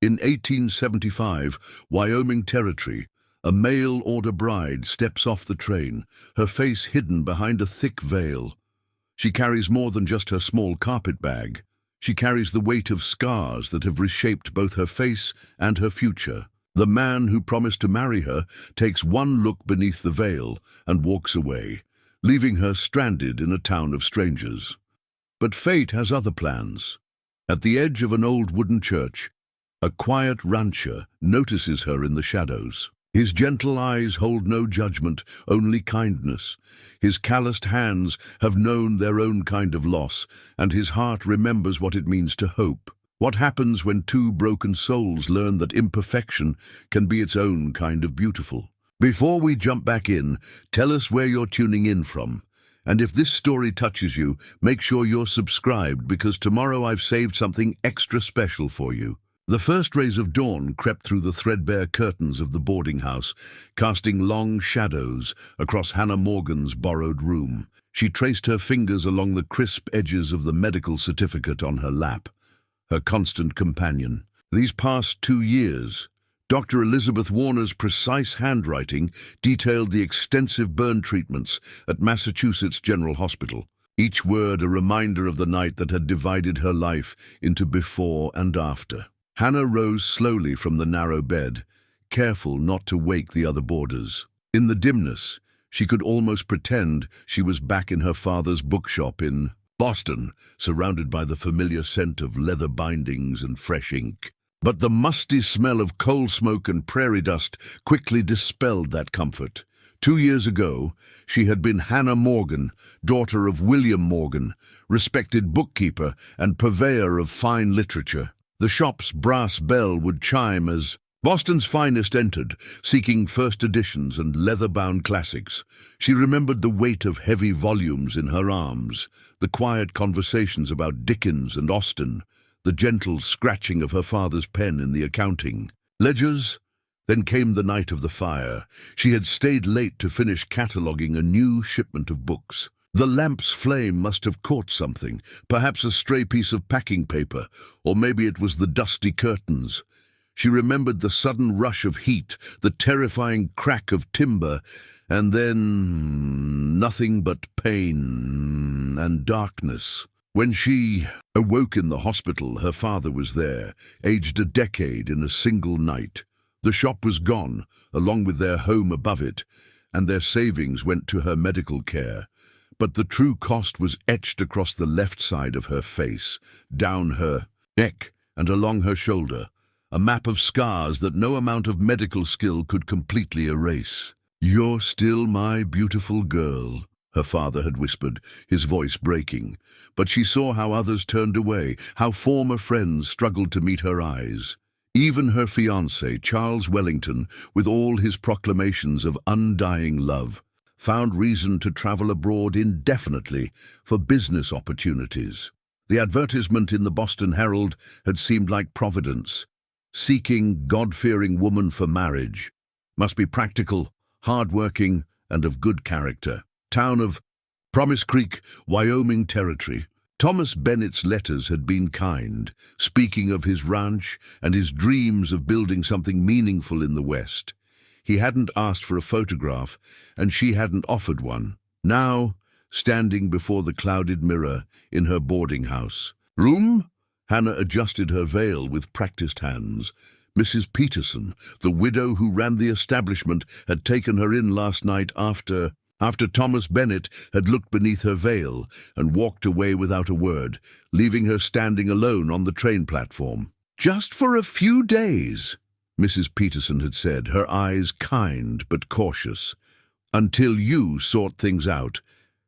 In 1875, Wyoming Territory, a mail-order bride steps off the train, her face hidden behind a thick veil. She carries more than just her small carpet bag. She carries the weight of scars that have reshaped both her face and her future. The man who promised to marry her takes one look beneath the veil and walks away, leaving her stranded in a town of strangers. But fate has other plans. At the edge of an old wooden church, a quiet rancher notices her in the shadows. His gentle eyes hold no judgment, only kindness. His calloused hands have known their own kind of loss, and his heart remembers what it means to hope. What happens when two broken souls learn that imperfection can be its own kind of beautiful? Before we jump back in, tell us where you're tuning in from. And if this story touches you, make sure you're subscribed, because tomorrow I've saved something extra special for you. The first rays of dawn crept through the threadbare curtains of the boarding house, casting long shadows across Hannah Morgan's borrowed room. She traced her fingers along the crisp edges of the medical certificate on her lap, her constant companion. These past 2 years, Dr. Elizabeth Warner's precise handwriting detailed the extensive burn treatments at Massachusetts General Hospital, each word a reminder of the night that had divided her life into before and after. Hannah rose slowly from the narrow bed, careful not to wake the other boarders. In the dimness, she could almost pretend she was back in her father's bookshop in Boston, surrounded by the familiar scent of leather bindings and fresh ink. But the musty smell of coal smoke and prairie dust quickly dispelled that comfort. 2 years ago, she had been Hannah Morgan, daughter of William Morgan, respected bookkeeper and purveyor of fine literature. The shop's brass bell would chime as Boston's finest entered, seeking first editions and leather-bound classics. She remembered the weight of heavy volumes in her arms, the quiet conversations about Dickens and Austen, the gentle scratching of her father's pen in the accounting ledgers. Then came the night of the fire. She had stayed late to finish cataloguing a new shipment of books. The lamp's flame must have caught something, perhaps a stray piece of packing paper, or maybe it was the dusty curtains. She remembered the sudden rush of heat, the terrifying crack of timber, and then nothing but pain and darkness. When she awoke in the hospital, her father was there, aged a decade in a single night. The shop was gone, along with their home above it, and their savings went to her medical care. But the true cost was etched across the left side of her face, down her neck and along her shoulder, a map of scars that no amount of medical skill could completely erase. "You're still my beautiful girl," her father had whispered, his voice breaking. But she saw how others turned away, how former friends struggled to meet her eyes. Even her fiancé, Charles Wellington, with all his proclamations of undying love, found reason to travel abroad indefinitely for business opportunities. The advertisement in the Boston Herald had seemed like Providence. Seeking God-fearing woman for marriage. Must be practical, hard-working, and of good character. Town of Promise Creek, Wyoming Territory. Thomas Bennett's letters had been kind, speaking of his ranch and his dreams of building something meaningful in the West. He hadn't asked for a photograph, and she hadn't offered one. Now, standing before the clouded mirror in her boarding house. "Room?" Hannah adjusted her veil with practiced hands. Mrs. Peterson, the widow who ran the establishment, had taken her in last night after Thomas Bennett had looked beneath her veil and walked away without a word, leaving her standing alone on the train platform. "Just for a few days," Mrs. Peterson had said, her eyes kind but cautious. "Until you sort things out."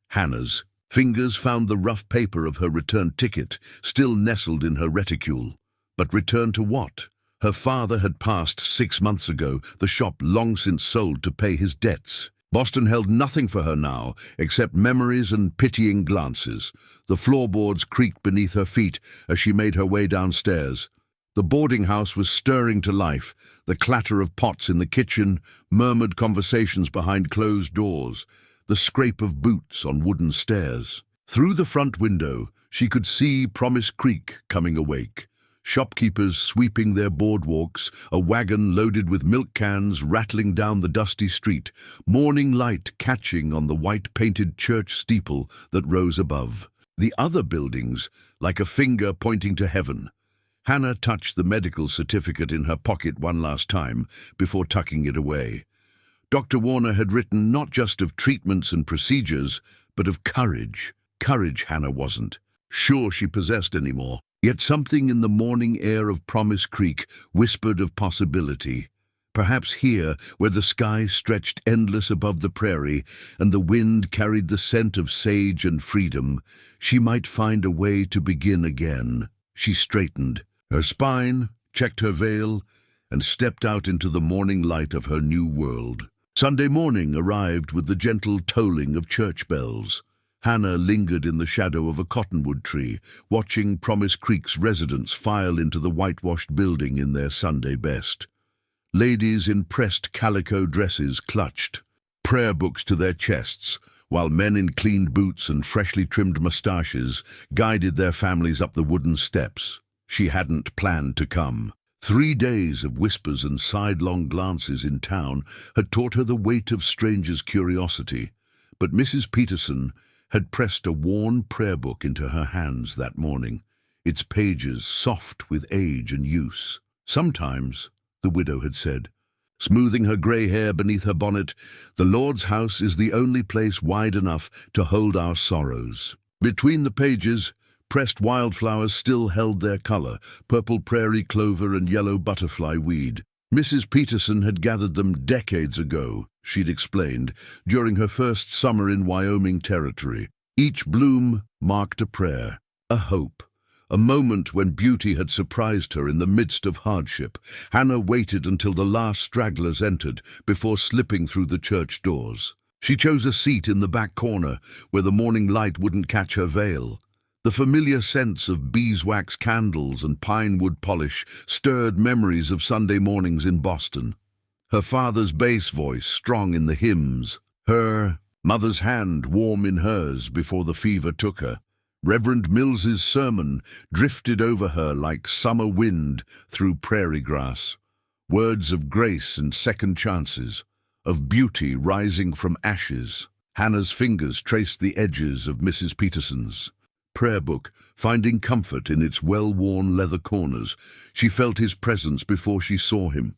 Hannah's fingers found the rough paper of her return ticket, still nestled in her reticule. But return to what? Her father had passed 6 months ago, the shop long since sold to pay his debts. Boston held nothing for her now, except memories and pitying glances. The floorboards creaked beneath her feet as she made her way downstairs. The boarding house was stirring to life, the clatter of pots in the kitchen, murmured conversations behind closed doors, the scrape of boots on wooden stairs. Through the front window, she could see Promise Creek coming awake. shopkeepers sweeping their boardwalks, a wagon loaded with milk cans rattling down the dusty street, morning light catching on the white-painted church steeple that rose above. The other buildings, like a finger pointing to heaven. Hannah touched the medical certificate in her pocket one last time before tucking it away. Dr. Warner had written not just of treatments and procedures, but of courage. Courage Hannah wasn't sure she possessed anymore. Yet something in the morning air of Promise Creek whispered of possibility. Perhaps here, where the sky stretched endless above the prairie and the wind carried the scent of sage and freedom, she might find a way to begin again. She straightened her spine, checked her veil, and stepped out into the morning light of her new world. Sunday morning arrived with the gentle tolling of church bells. Hannah lingered in the shadow of a cottonwood tree, watching Promise Creek's residents file into the whitewashed building in their Sunday best. Ladies in pressed calico dresses clutched prayer books to their chests, while men in cleaned boots and freshly trimmed mustaches guided their families up the wooden steps. She hadn't planned to come. 3 days of whispers and sidelong glances in town had taught her the weight of strangers' curiosity, but Mrs. Peterson had pressed a worn prayer book into her hands that morning, its pages soft with age and use. Sometimes, the widow had said, smoothing her grey hair beneath her bonnet, the Lord's house is the only place wide enough to hold our sorrows. Between the pages, pressed wildflowers still held their colour, purple prairie clover and yellow butterfly weed. Mrs. Peterson had gathered them decades ago, she'd explained, during her first summer in Wyoming Territory. Each bloom marked a prayer, a hope, a moment when beauty had surprised her in the midst of hardship. Hannah waited until the last stragglers entered before slipping through the church doors. She chose a seat in the back corner where the morning light wouldn't catch her veil. The familiar scents of beeswax candles and pine wood polish stirred memories of Sunday mornings in Boston. Her father's bass voice strong in the hymns, her mother's hand warm in hers before the fever took her. Reverend Mills's sermon drifted over her like summer wind through prairie grass. Words of grace and second chances, of beauty rising from ashes. Hannah's fingers traced the edges of Mrs. Peterson's prayer book, finding comfort in its well-worn leather corners. She felt his presence before she saw him.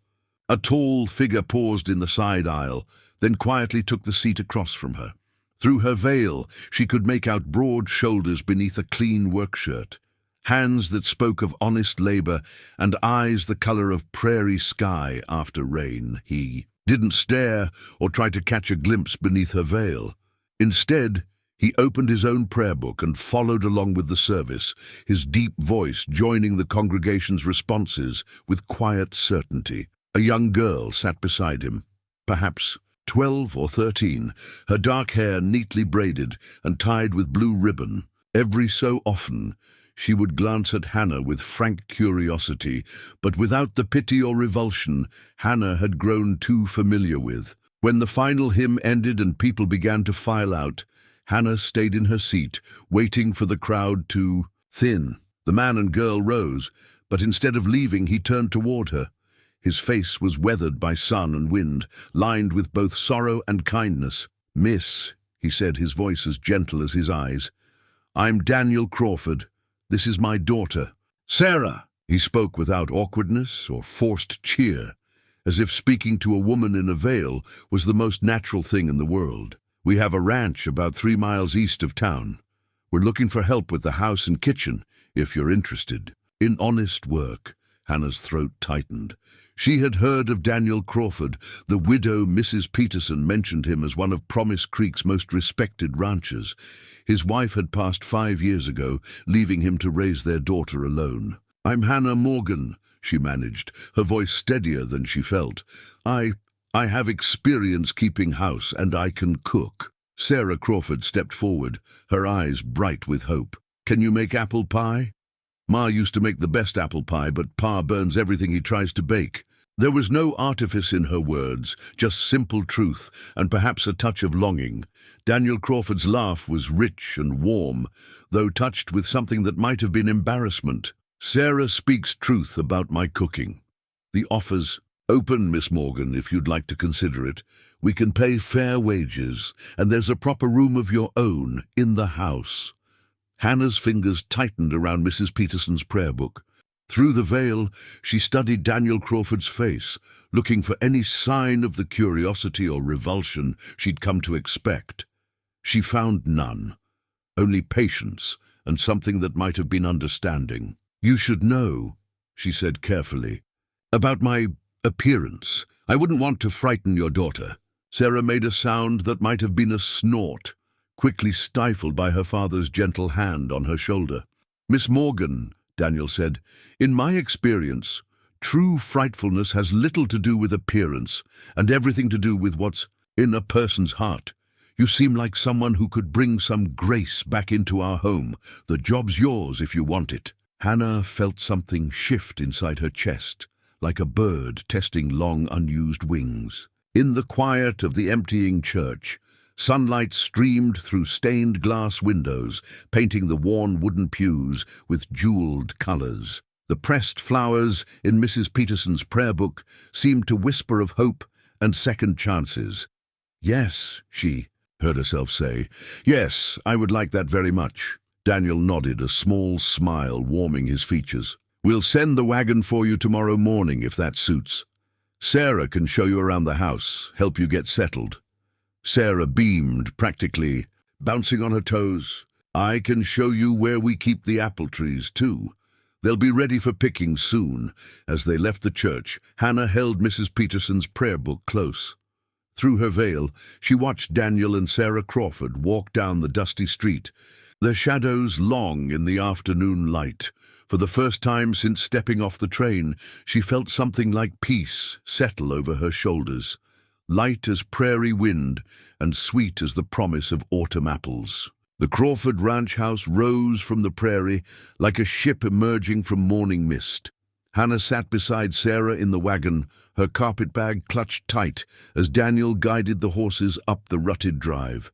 A tall figure paused in the side aisle, then quietly took the seat across from her. Through her veil, she could make out broad shoulders beneath a clean work shirt, hands that spoke of honest labor, and eyes the color of prairie sky after rain. He didn't stare or try to catch a glimpse beneath her veil. Instead, he opened his own prayer book and followed along with the service, his deep voice joining the congregation's responses with quiet certainty. A young girl sat beside him, perhaps 12 or 13, her dark hair neatly braided and tied with blue ribbon. Every so often, she would glance at Hannah with frank curiosity, but without the pity or revulsion Hannah had grown too familiar with. When the final hymn ended and people began to file out, Hannah stayed in her seat, waiting for the crowd to thin. The man and girl rose, but instead of leaving, he turned toward her. His face was weathered by sun and wind, lined with both sorrow and kindness. "Miss," he said, his voice as gentle as his eyes, "I'm Daniel Crawford. This is my daughter, Sarah." He spoke without awkwardness or forced cheer, as if speaking to a woman in a veil was the most natural thing in the world. "We have a ranch about 3 miles east of town. We're looking for help with the house and kitchen, if you're interested." In honest work, Hannah's throat tightened. She had heard of Daniel Crawford. The widow Mrs. Peterson mentioned him as one of Promise Creek's most respected ranchers. His wife had passed 5 years ago, leaving him to raise their daughter alone. "I'm Hannah Morgan," she managed, her voice steadier than she felt. I have experience keeping house, and I can cook." Sarah Crawford stepped forward, her eyes bright with hope. "Can you make apple pie?" "Ma used to make the best apple pie, but Pa burns everything he tries to bake." There was no artifice in her words, just simple truth, and perhaps a touch of longing. Daniel Crawford's laugh was rich and warm, though touched with something that might have been embarrassment. Sarah speaks truth about my cooking. The offer's open, Miss Morgan, if you'd like to consider it. We can pay fair wages, and there's a proper room of your own in the house." Hannah's fingers tightened around Mrs. Peterson's prayer book. Through the veil, she studied Daniel Crawford's face, looking for any sign of the curiosity or revulsion she'd come to expect. She found none, only patience and something that might have been understanding. "You should know," she said carefully, "about my appearance. I wouldn't want to frighten your daughter." Sarah made a sound that might have been a snort, quickly stifled by her father's gentle hand on her shoulder. "Miss Morgan," Daniel said, "in my experience, true frightfulness has little to do with appearance and everything to do with what's in a person's heart. You seem like someone who could bring some grace back into our home. The job's yours if you want it." Hannah felt something shift inside her chest, like a bird testing long unused wings. In the quiet of the emptying church, sunlight streamed through stained glass windows, painting the worn wooden pews with jeweled colors. The pressed flowers in Mrs. Peterson's prayer book seemed to whisper of hope and second chances. "Yes," she heard herself say. "Yes, I would like that very much." Daniel nodded, a small smile warming his features. "We'll send the wagon for you tomorrow morning if that suits. Sarah can show you around the house, help you get settled." Sarah beamed, practically bouncing on her toes. "I can show you where we keep the apple trees, too. They'll be ready for picking soon." As they left the church, Hannah held Mrs. Peterson's prayer book close. Through her veil, she watched Daniel and Sarah Crawford walk down the dusty street, their shadows long in the afternoon light. For the first time since stepping off the train, she felt something like peace settle over her shoulders, light as prairie wind and sweet as the promise of autumn apples. The Crawford ranch house rose from the prairie like a ship emerging from morning mist. Hannah sat beside Sarah in the wagon, her carpet bag clutched tight as Daniel guided the horses up the rutted drive.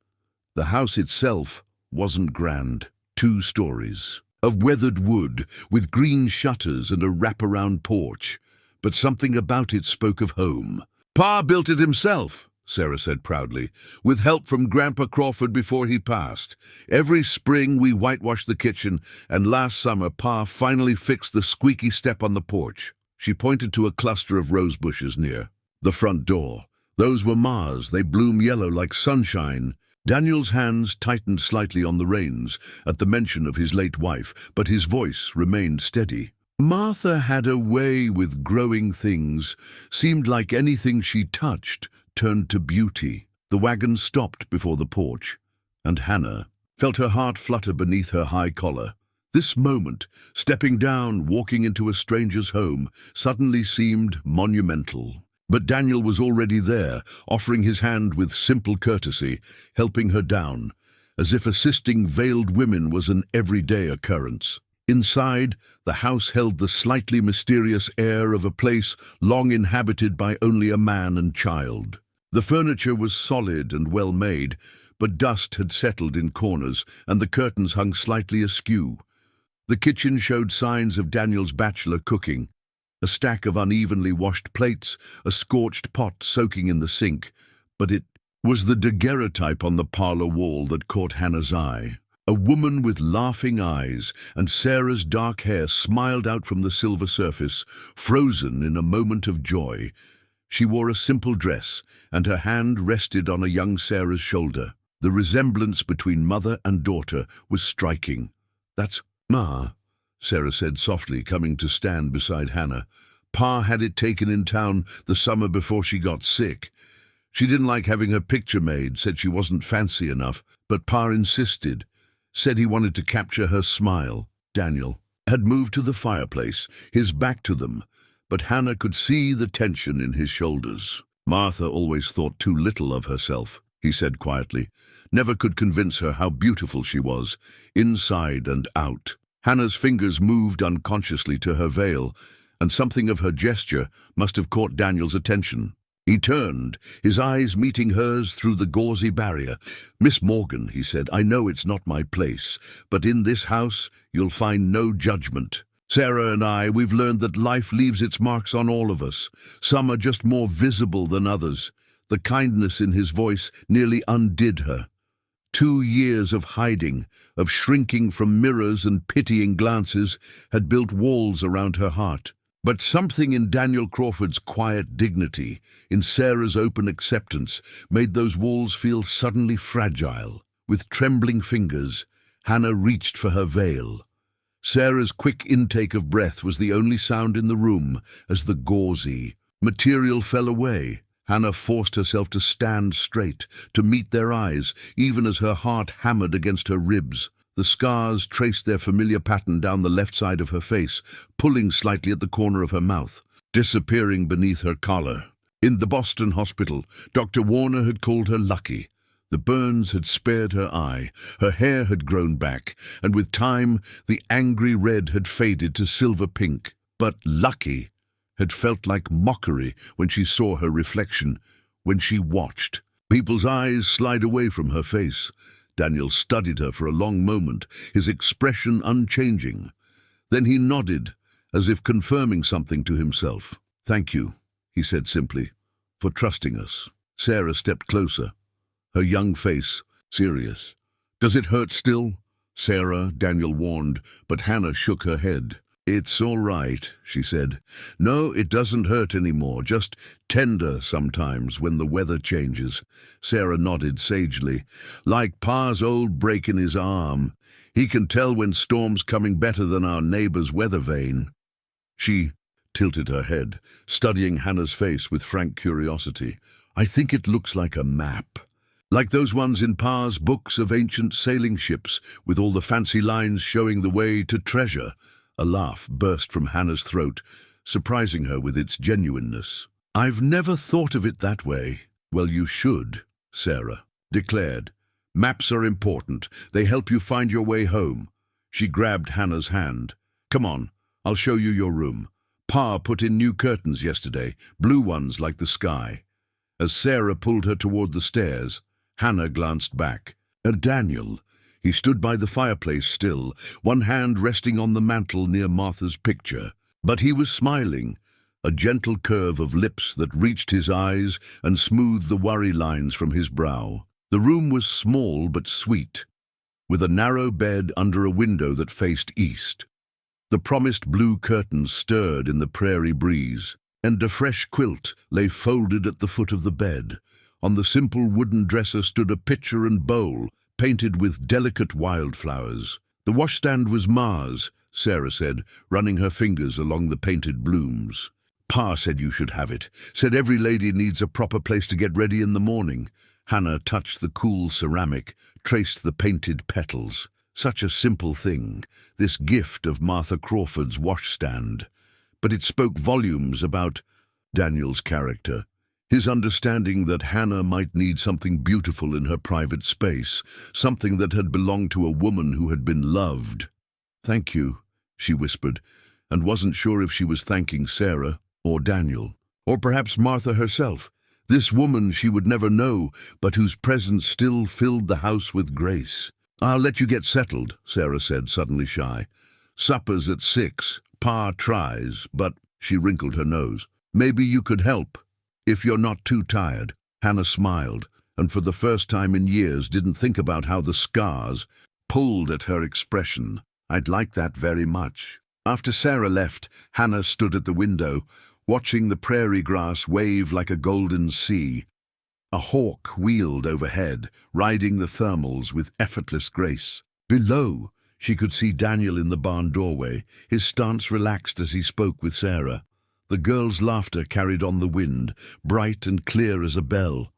The house itself wasn't grand. 2 stories. Of weathered wood, with green shutters and a wraparound porch, but something about it spoke of home. "Pa built it himself," Sarah said proudly, "with help from Grandpa Crawford before he passed. Every spring we whitewashed the kitchen, and last summer Pa finally fixed the squeaky step on the porch." She pointed to a cluster of rose bushes near the front door. "Those were Ma's. They bloom yellow like sunshine." Daniel's hands tightened slightly on the reins at the mention of his late wife, but his voice remained steady. "Martha had a way with growing things. Seemed like anything she touched turned to beauty." The wagon stopped before the porch, and Hannah felt her heart flutter beneath her high collar. This moment, stepping down, walking into a stranger's home, suddenly seemed monumental. But Daniel was already there, offering his hand with simple courtesy, helping her down, as if assisting veiled women was an everyday occurrence. Inside, the house held the slightly mysterious air of a place long inhabited by only a man and child. The furniture was solid and well made, but dust had settled in corners, and the curtains hung slightly askew. The kitchen showed signs of Daniel's bachelor cooking. A stack of unevenly washed plates, a scorched pot soaking in the sink, but it was the daguerreotype on the parlor wall that caught Hannah's eye. A woman with laughing eyes, and Sarah's dark hair smiled out from the silver surface, frozen in a moment of joy. She wore a simple dress, and her hand rested on a young Sarah's shoulder. The resemblance between mother and daughter was striking. "That's Ma," Sarah said softly, coming to stand beside Hannah. "Pa had it taken in town the summer before she got sick. She didn't like having her picture made, said she wasn't fancy enough, but Pa insisted, said he wanted to capture her smile." Daniel had moved to the fireplace, his back to them, but Hannah could see the tension in his shoulders. "Martha always thought too little of herself," he said quietly. "Never could convince her how beautiful she was, inside and out." Hannah's fingers moved unconsciously to her veil, and something of her gesture must have caught Daniel's attention. He turned, his eyes meeting hers through the gauzy barrier. "Miss Morgan," he said, "I know it's not my place, but in this house you'll find no judgment." Sarah and we've learned that life leaves its marks on all of us. Some are just more visible than others. The kindness in his voice nearly undid her. 2 years of hiding, of shrinking from mirrors and pitying glances, had built walls around her heart. But something in Daniel Crawford's quiet dignity, in Sarah's open acceptance, made those walls feel suddenly fragile. With trembling fingers, Hannah reached for her veil. Sarah's quick intake of breath was the only sound in the room as the gauzy material fell away. Hannah forced herself to stand straight, to meet their eyes, even as her heart hammered against her ribs. The scars traced their familiar pattern down the left side of her face, pulling slightly at the corner of her mouth, disappearing beneath her collar. In the Boston hospital, Dr. Warner had called her lucky. The burns had spared her eye, her hair had grown back, and with time the angry red had faded to silver pink. But lucky had felt like mockery when she saw her reflection, when she watched. People's eyes slide away from her face. Daniel studied her for a long moment, his expression unchanging. Then he nodded, as if confirming something to himself. "Thank you," he said simply, "for trusting us." Sarah stepped closer, her young face serious. "Does it hurt still?" "Sarah," Daniel warned, but Hannah shook her head. "It's all right," she said. "No, it doesn't hurt anymore, just tender sometimes when the weather changes." Sarah nodded sagely. "Like Pa's old break in his arm. He can tell when storm's coming better than our neighbor's weather vane." She tilted her head, studying Hannah's face with frank curiosity. "I think it looks like a map. Like those ones in Pa's books of ancient sailing ships, with all the fancy lines showing the way to treasure." A laugh burst from Hannah's throat, surprising her with its genuineness. "I've never thought of it that way." "Well, you should," Sarah declared. "Maps are important. They help you find your way home." She grabbed Hannah's hand. "Come on, I'll show you your room. Pa put in new curtains yesterday, blue ones like the sky." As Sarah pulled her toward the stairs, Hannah glanced back. At Daniel. He stood by the fireplace still, one hand resting on the mantel near Martha's picture. But he was smiling, a gentle curve of lips that reached his eyes and smoothed the worry lines from his brow. The room was small but sweet, with a narrow bed under a window that faced east. The promised blue curtains stirred in the prairie breeze, and a fresh quilt lay folded at the foot of the bed. On the simple wooden dresser stood a pitcher and bowl, painted with delicate wildflowers. "The washstand was Ma's," Sarah said, running her fingers along the painted blooms. "Pa said you should have it. Said every lady needs a proper place to get ready in the morning." Hannah touched the cool ceramic, traced the painted petals. Such a simple thing, this gift of Martha Crawford's washstand. But it spoke volumes about Daniel's character. His understanding that Hannah might need something beautiful in her private space, something that had belonged to a woman who had been loved. "Thank you," she whispered, and wasn't sure if she was thanking Sarah or Daniel, or perhaps Martha herself, this woman she would never know, but whose presence still filled the house with grace. "I'll let you get settled," Sarah said, suddenly shy. "Supper's at 6. Pa tries, but—" She wrinkled her nose. "Maybe you could help, if you're not too tired." Hannah smiled, and for the first time in years didn't think about how the scars pulled at her expression. "I'd like that very much." After Sarah left, Hannah stood at the window, watching the prairie grass wave like a golden sea. A hawk wheeled overhead, riding the thermals with effortless grace. Below, she could see Daniel in the barn doorway, his stance relaxed as he spoke with Sarah. The girl's laughter carried on the wind, bright and clear as a bell.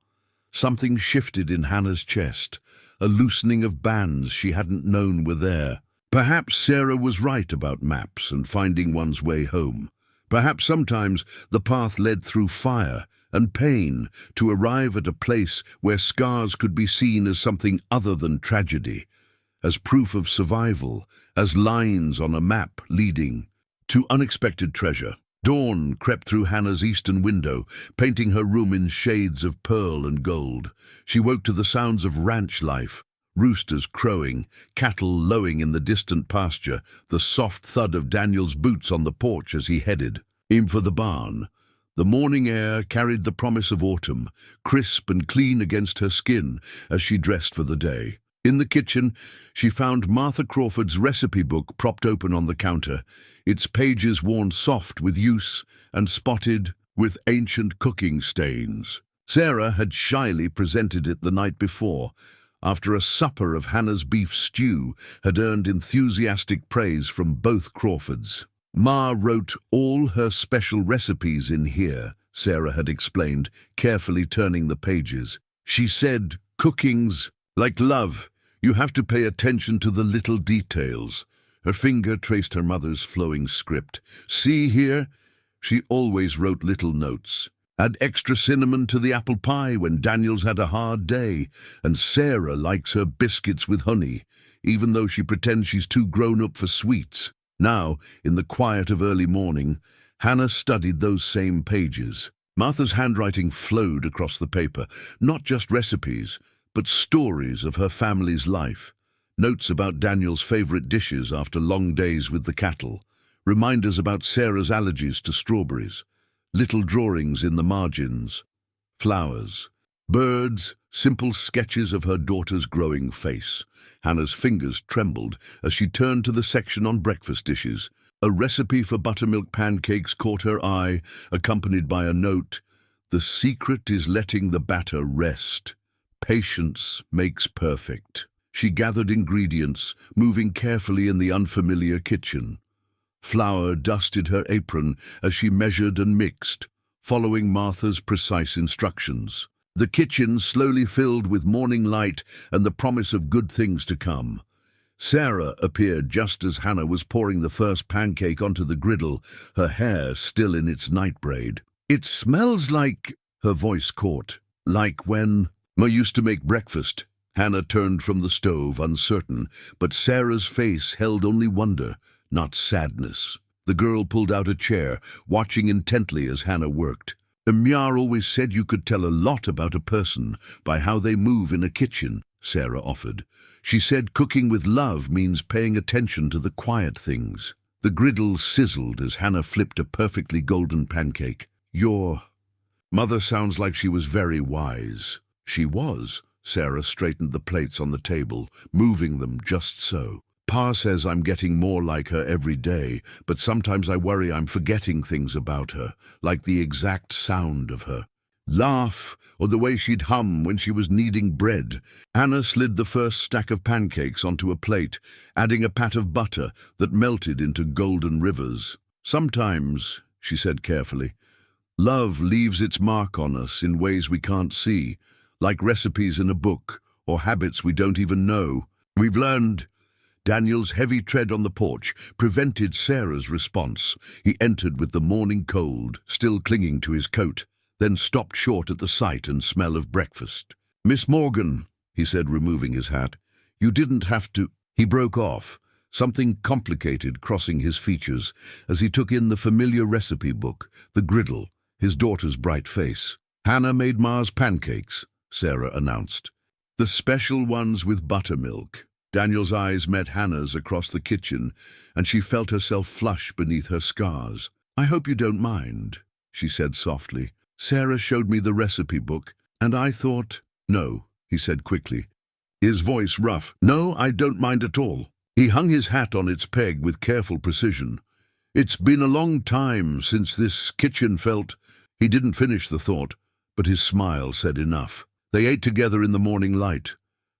Something shifted in Hannah's chest, a loosening of bands she hadn't known were there. Perhaps Sarah was right about maps and finding one's way home. Perhaps sometimes the path led through fire and pain to arrive at a place where scars could be seen as something other than tragedy, as proof of survival, as lines on a map leading to unexpected treasure. Dawn crept through Hannah's eastern window, painting her room in shades of pearl and gold. She woke to the sounds of ranch life, roosters crowing, cattle lowing in the distant pasture, the soft thud of Daniel's boots on the porch as he headed. Aim for the barn. The morning air carried the promise of autumn, crisp and clean against her skin as she dressed for the day. In the kitchen, she found Martha Crawford's recipe book propped open on the counter, its pages worn soft with use and spotted with ancient cooking stains. Sarah had shyly presented it the night before, after a supper of Hannah's beef stew had earned enthusiastic praise from both Crawfords. Ma wrote all her special recipes in here, Sarah had explained, carefully turning the pages. She said, cooking's like love. You have to pay attention to the little details. Her finger traced her mother's flowing script. See here? She always wrote little notes. Add extra cinnamon to the apple pie when Daniel's had a hard day, and Sarah likes her biscuits with honey, even though she pretends she's too grown up for sweets. Now, in the quiet of early morning, Hannah studied those same pages. Martha's handwriting flowed across the paper, not just recipes, but stories of her family's life. Notes about Daniel's favorite dishes after long days with the cattle, reminders about Sarah's allergies to strawberries, little drawings in the margins, flowers, birds, simple sketches of her daughter's growing face. Hannah's fingers trembled as she turned to the section on breakfast dishes. A recipe for buttermilk pancakes caught her eye, accompanied by a note, "The secret is letting the batter rest. Patience makes perfect." She gathered ingredients, moving carefully in the unfamiliar kitchen. Flour dusted her apron as she measured and mixed, following Martha's precise instructions. The kitchen slowly filled with morning light and the promise of good things to come. Sarah appeared just as Hannah was pouring the first pancake onto the griddle, her hair still in its night braid. "It smells like," her voice caught, "like when Ma used to make breakfast." Hannah turned from the stove, uncertain, but Sarah's face held only wonder, not sadness. The girl pulled out a chair, watching intently as Hannah worked. "Mya always said you could tell a lot about a person by how they move in a kitchen," Sarah offered. "She said cooking with love means paying attention to the quiet things." The griddle sizzled as Hannah flipped a perfectly golden pancake. "Your mother sounds like she was very wise." "She was." Sarah straightened the plates on the table, moving them just so. "Pa says I'm getting more like her every day, but sometimes I worry I'm forgetting things about her, like the exact sound of her laugh or the way she'd hum when she was kneading bread." Hannah slid the first stack of pancakes onto a plate, adding a pat of butter that melted into golden rivers. "Sometimes," she said carefully, "love leaves its mark on us in ways we can't see, like recipes in a book or habits we don't even know. We've learned." Daniel's heavy tread on the porch prevented Sarah's response. He entered with the morning cold, still clinging to his coat, then stopped short at the sight and smell of breakfast. "Miss Morgan," he said, removing his hat, "you didn't have to—" He broke off, something complicated crossing his features as he took in the familiar recipe book, the griddle, his daughter's bright face. "Hannah made Ma's pancakes," Sarah announced. "The special ones with buttermilk." Daniel's eyes met Hannah's across the kitchen, and she felt herself flush beneath her scars. "I hope you don't mind," she said softly. "Sarah showed me the recipe book, and I thought—" "No," he said quickly, his voice rough. "No, I don't mind at all." He hung his hat on its peg with careful precision. "It's been a long time since this kitchen felt—" He didn't finish the thought, but his smile said enough. They ate together in the morning light,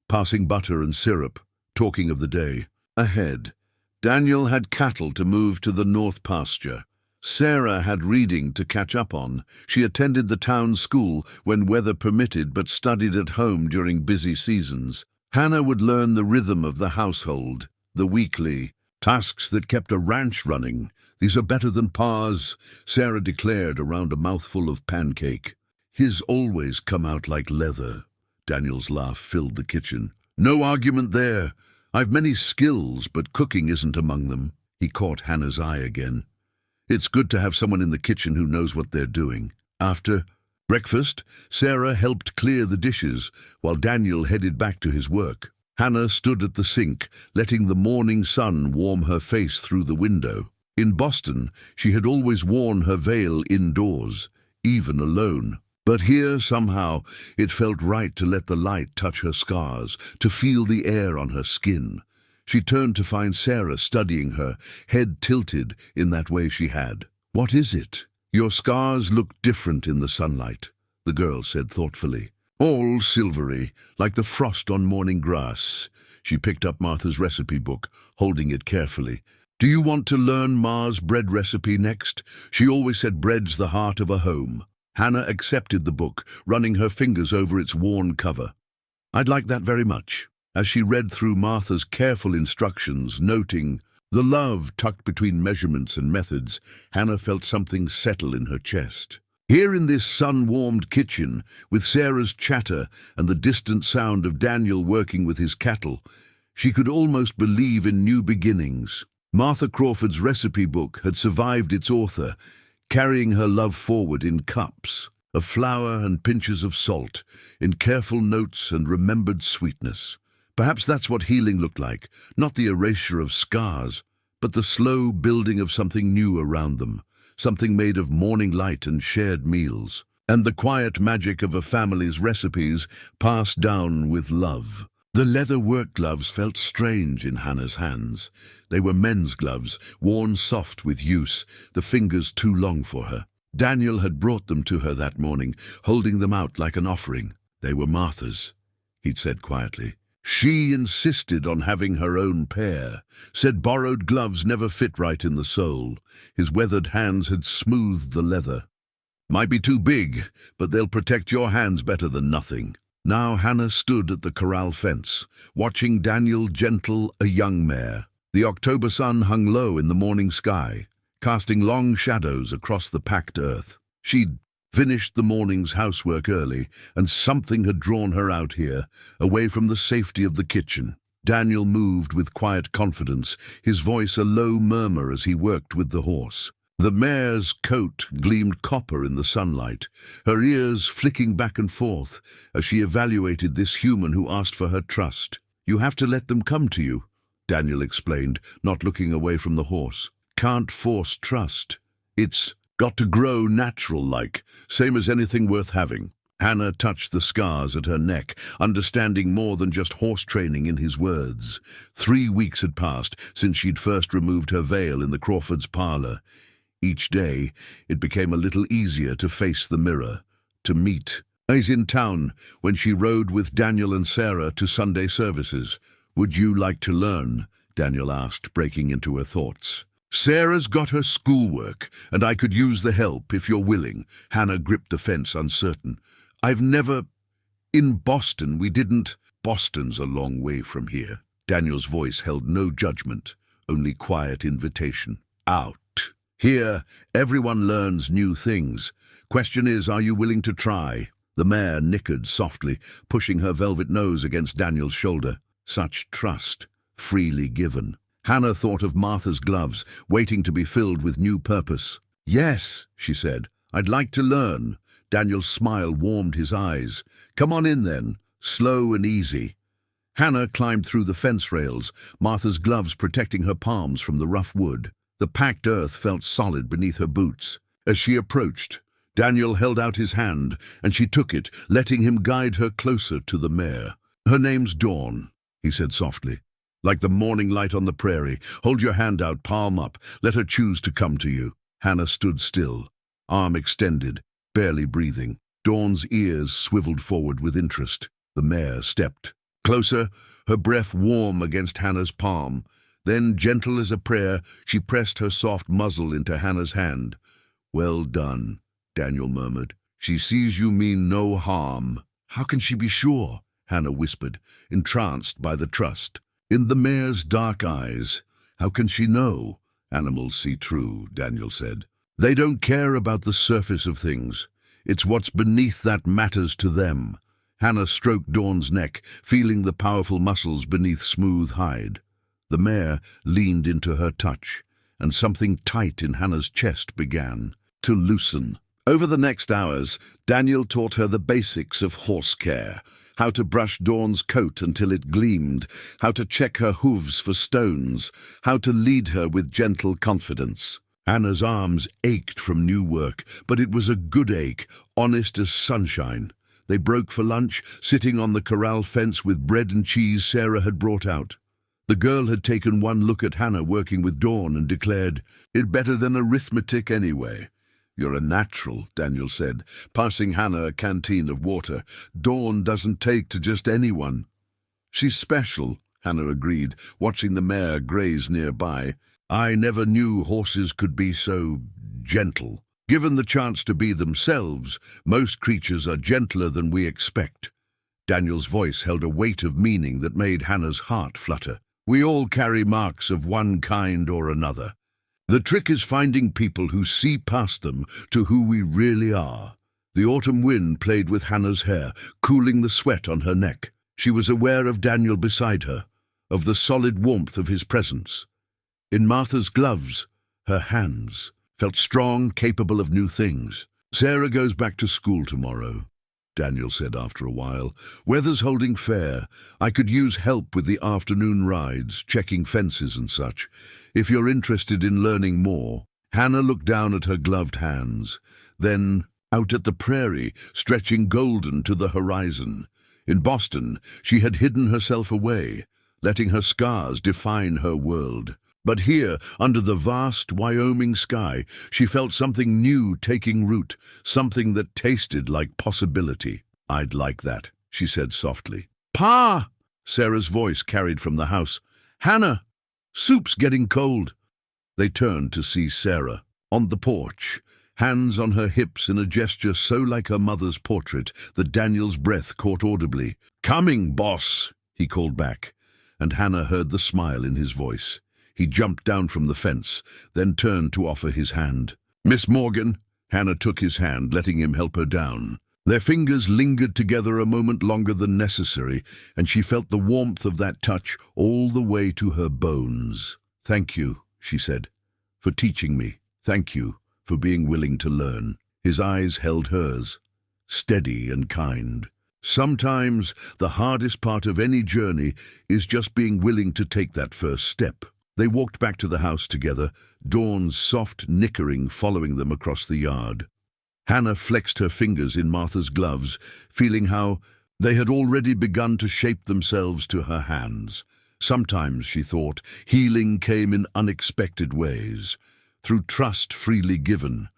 passing butter and syrup, talking of the day ahead. Daniel had cattle to move to the north pasture. Sarah had reading to catch up on. She attended the town school when weather permitted, but studied at home during busy seasons. Hannah would learn the rhythm of the household, the weekly tasks that kept a ranch running. "These are better than Pa's," Sarah declared around a mouthful of pancake. "His always come out like leather." Daniel's laugh filled the kitchen. "No argument there. I've many skills, but cooking isn't among them." He caught Hannah's eye again. "It's good to have someone in the kitchen who knows what they're doing." After breakfast, Sarah helped clear the dishes while Daniel headed back to his work. Hannah stood at the sink, letting the morning sun warm her face through the window. In Boston, she had always worn her veil indoors, even alone. But here, somehow, it felt right to let the light touch her scars, to feel the air on her skin. She turned to find Sarah studying her, head tilted in that way she had. "What is it?" "Your scars look different in the sunlight," the girl said thoughtfully. "All silvery, like the frost on morning grass." She picked up Martha's recipe book, holding it carefully. "Do you want to learn Ma's bread recipe next? She always said bread's the heart of a home." Hannah accepted the book, running her fingers over its worn cover. "I'd like that very much." As she read through Martha's careful instructions, noting the love tucked between measurements and methods, Hannah felt something settle in her chest. Here in this sun-warmed kitchen, with Sarah's chatter and the distant sound of Daniel working with his cattle, she could almost believe in new beginnings. Martha Crawford's recipe book had survived its author, carrying her love forward in cups of flour and pinches of salt, in careful notes and remembered sweetness. Perhaps that's what healing looked like, not the erasure of scars, but the slow building of something new around them, something made of morning light and shared meals, and the quiet magic of a family's recipes passed down with love. The leather work gloves felt strange in Hannah's hands. They were men's gloves, worn soft with use, the fingers too long for her. Daniel had brought them to her that morning, holding them out like an offering. They were Martha's, he'd said quietly. She insisted on having her own pair, said borrowed gloves never fit right in the sole. His weathered hands had smoothed the leather. "Might be too big, but they'll protect your hands better than nothing." Now Hannah stood at the corral fence, watching Daniel gentle a young mare. The October sun hung low in the morning sky, casting long shadows across the packed earth. She'd finished the morning's housework early, and something had drawn her out here, away from the safety of the kitchen. Daniel moved with quiet confidence, his voice a low murmur as he worked with the horse. The mare's coat gleamed copper in the sunlight, her ears flicking back and forth as she evaluated this human who asked for her trust. "You have to let them come to you," Daniel explained, not looking away from the horse. "Can't force trust. It's got to grow natural-like, same as anything worth having." Hannah touched the scars at her neck, understanding more than just horse training in his words. 3 weeks had passed since she'd first removed her veil in the Crawfords' parlor. Each day, it became a little easier to face the mirror, to meet. He's in town when she rode with Daniel and Sarah to Sunday services. "Would you like to learn?" Daniel asked, breaking into her thoughts. "Sarah's got her schoolwork, and I could use the help if you're willing." Hannah gripped the fence, uncertain. "I've never... In Boston, we didn't..." "Boston's a long way from here." Daniel's voice held no judgment, only quiet invitation. "Out. Here, everyone learns new things. Question is, are you willing to try?" The mare nickered softly, pushing her velvet nose against Daniel's shoulder. Such trust, freely given. Hannah thought of Martha's gloves, waiting to be filled with new purpose. "Yes," she said, "I'd like to learn." Daniel's smile warmed his eyes. "Come on in then, slow and easy." Hannah climbed through the fence rails, Martha's gloves protecting her palms from the rough wood. The packed earth felt solid beneath her boots. As she approached, Daniel held out his hand, and she took it, letting him guide her closer to the mare. "Her name's Dawn," he said softly. "Like the morning light on the prairie. Hold your hand out, palm up. Let her choose to come to you." Hannah stood still, arm extended, barely breathing. Dawn's ears swiveled forward with interest. The mare stepped closer, her breath warm against Hannah's palm. Then, gentle as a prayer, she pressed her soft muzzle into Hannah's hand. "Well done," Daniel murmured. "She sees you mean no harm." "How can she be sure?" Hannah whispered, entranced by the trust. In the mare's dark eyes, "How can she know?" "Animals see true," Daniel said. "They don't care about the surface of things. It's what's beneath that matters to them." Hannah stroked Dawn's neck, feeling the powerful muscles beneath smooth hide. The mare leaned into her touch, and something tight in Hannah's chest began to loosen. Over the next hours, Daniel taught her the basics of horse care, how to brush Dawn's coat until it gleamed, how to check her hooves for stones, how to lead her with gentle confidence. Hannah's arms ached from new work, but it was a good ache, honest as sunshine. They broke for lunch, sitting on the corral fence with bread and cheese Sarah had brought out. The girl had taken one look at Hannah working with Dawn and declared, "It's better than arithmetic anyway." "You're a natural," Daniel said, passing Hannah a canteen of water. "Dawn doesn't take to just anyone." "She's special," Hannah agreed, watching the mare graze nearby. "I never knew horses could be so gentle. Given the chance to be themselves, most creatures are gentler than we expect." Daniel's voice held a weight of meaning that made Hannah's heart flutter. "We all carry marks of one kind or another. The trick is finding people who see past them to who we really are." The autumn wind played with Hannah's hair, cooling the sweat on her neck. She was aware of Daniel beside her, of the solid warmth of his presence. In Martha's gloves, her hands felt strong, capable of new things. "Sarah goes back to school tomorrow," Daniel said after a while. "Weather's holding fair. I could use help with the afternoon rides, checking fences and such. If you're interested in learning more." Hannah looked down at her gloved hands, then out at the prairie, stretching golden to the horizon. In Boston, she had hidden herself away, letting her scars define her world. But here, under the vast Wyoming sky, she felt something new taking root, something that tasted like possibility. "I'd like that," she said softly. "Pa!" Sarah's voice carried from the house. "Hannah! Soup's getting cold." They turned to see Sarah on the porch, hands on her hips in a gesture so like her mother's portrait that Daniel's breath caught audibly. "Coming, boss," he called back, and Hannah heard the smile in his voice. He jumped down from the fence, then turned to offer his hand. "Miss Morgan." Hannah took his hand, letting him help her down. Their fingers lingered together a moment longer than necessary, and she felt the warmth of that touch all the way to her bones. "Thank you," she said, "for teaching me. Thank you for being willing to learn." His eyes held hers, steady and kind. Sometimes the hardest part of any journey is just being willing to take that first step. They walked back to the house together, Dawn's soft nickering following them across the yard. Hannah flexed her fingers in Martha's gloves, feeling how they had already begun to shape themselves to her hands. Sometimes, she thought, healing came in unexpected ways, through trust freely given,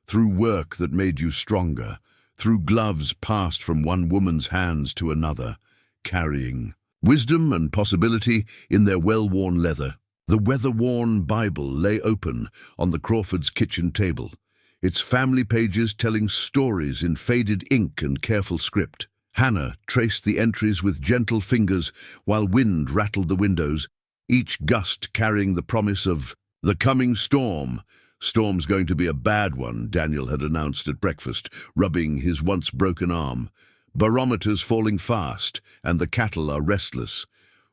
through work that made you stronger, through gloves passed from one woman's hands to another, carrying wisdom and possibility in their well-worn leather. The weather-worn Bible lay open on the Crawfords' kitchen table, its family pages telling stories in faded ink and careful script. Hannah traced the entries with gentle fingers while wind rattled the windows, each gust carrying the promise of the coming storm. "Storm's going to be a bad one," Daniel had announced at breakfast, rubbing his once-broken arm. "Barometers falling fast, and the cattle are restless.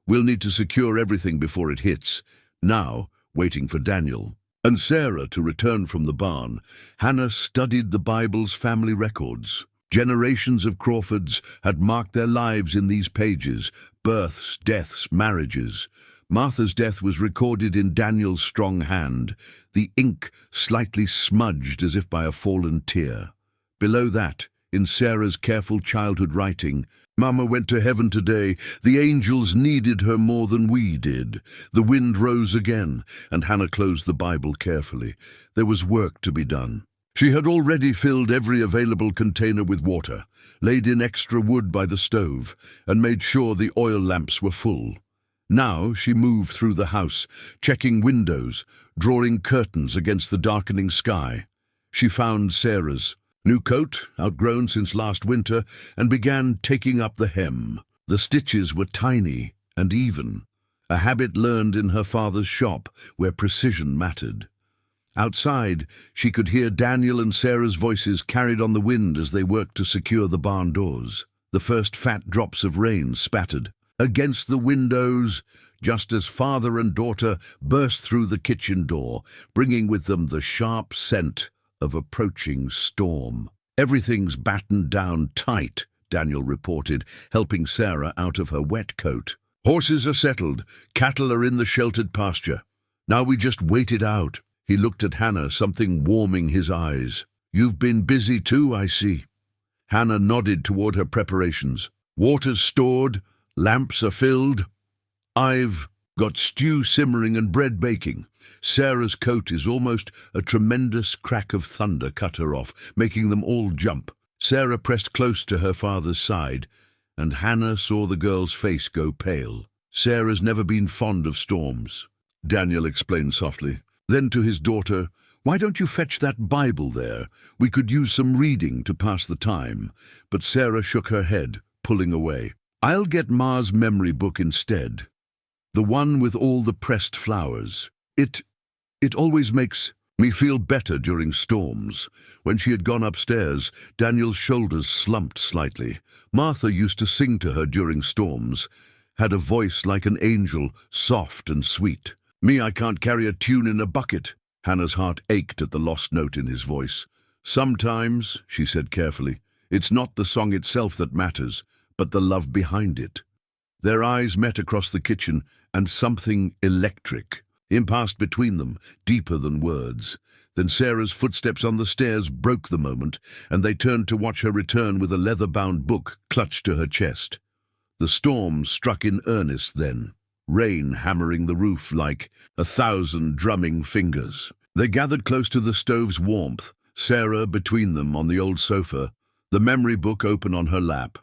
We'll need to secure everything before it hits." Now, waiting for Daniel and Sarah to return from the barn, Hannah studied the Bible's family records. Generations of Crawfords had marked their lives in these pages: births, deaths, marriages. Martha's death was recorded in Daniel's strong hand, the ink slightly smudged as if by a fallen tear. Below that, in Sarah's careful childhood writing, "Mama went to heaven today. The angels needed her more than we did." The wind rose again, and Hannah closed the Bible carefully. There was work to be done. She had already filled every available container with water, laid in extra wood by the stove, and made sure the oil lamps were full. Now she moved through the house, checking windows, drawing curtains against the darkening sky. She found Sarah's new coat, outgrown since last winter, and began taking up the hem. The stitches were tiny and even, a habit learned in her father's shop, where precision mattered. Outside, she could hear Daniel and Sarah's voices carried on the wind as they worked to secure the barn doors. The first fat drops of rain spattered against the windows, just as father and daughter burst through the kitchen door, bringing with them the sharp scent of approaching storm. "Everything's battened down tight," Daniel reported, helping Sarah out of her wet coat. "Horses are settled. Cattle are in the sheltered pasture. Now we just wait it out." He looked at Hannah, something warming his eyes. "You've been busy too, I see." Hannah nodded toward her preparations. "Water's stored, lamps are filled. I've got stew simmering and bread baking." Sarah's coat is almost a tremendous crack of thunder cut her off, making them all jump. Sarah pressed close to her father's side, and Hannah saw the girl's face go pale. "Sarah's never been fond of storms," Daniel explained softly. Then to his daughter, "Why don't you fetch that Bible there? We could use some reading to pass the time." But Sarah shook her head, pulling away. "I'll get Ma's memory book instead. The one with all the pressed flowers. It always makes me feel better during storms." When she had gone upstairs, Daniel's shoulders slumped slightly. Martha used to sing to her during storms, had a voice like an angel, soft and sweet. "Me, I can't carry a tune in a bucket." Hannah's heart ached at the lost note in his voice. "Sometimes," she said carefully, "it's not the song itself that matters, but the love behind it." Their eyes met across the kitchen, and something electric passed between them, deeper than words. Then Sarah's footsteps on the stairs broke the moment, and they turned to watch her return with a leather-bound book clutched to her chest. The storm struck in earnest then, rain hammering the roof like 1,000 drumming fingers. They gathered close to the stove's warmth, Sarah between them on the old sofa, the memory book open on her lap.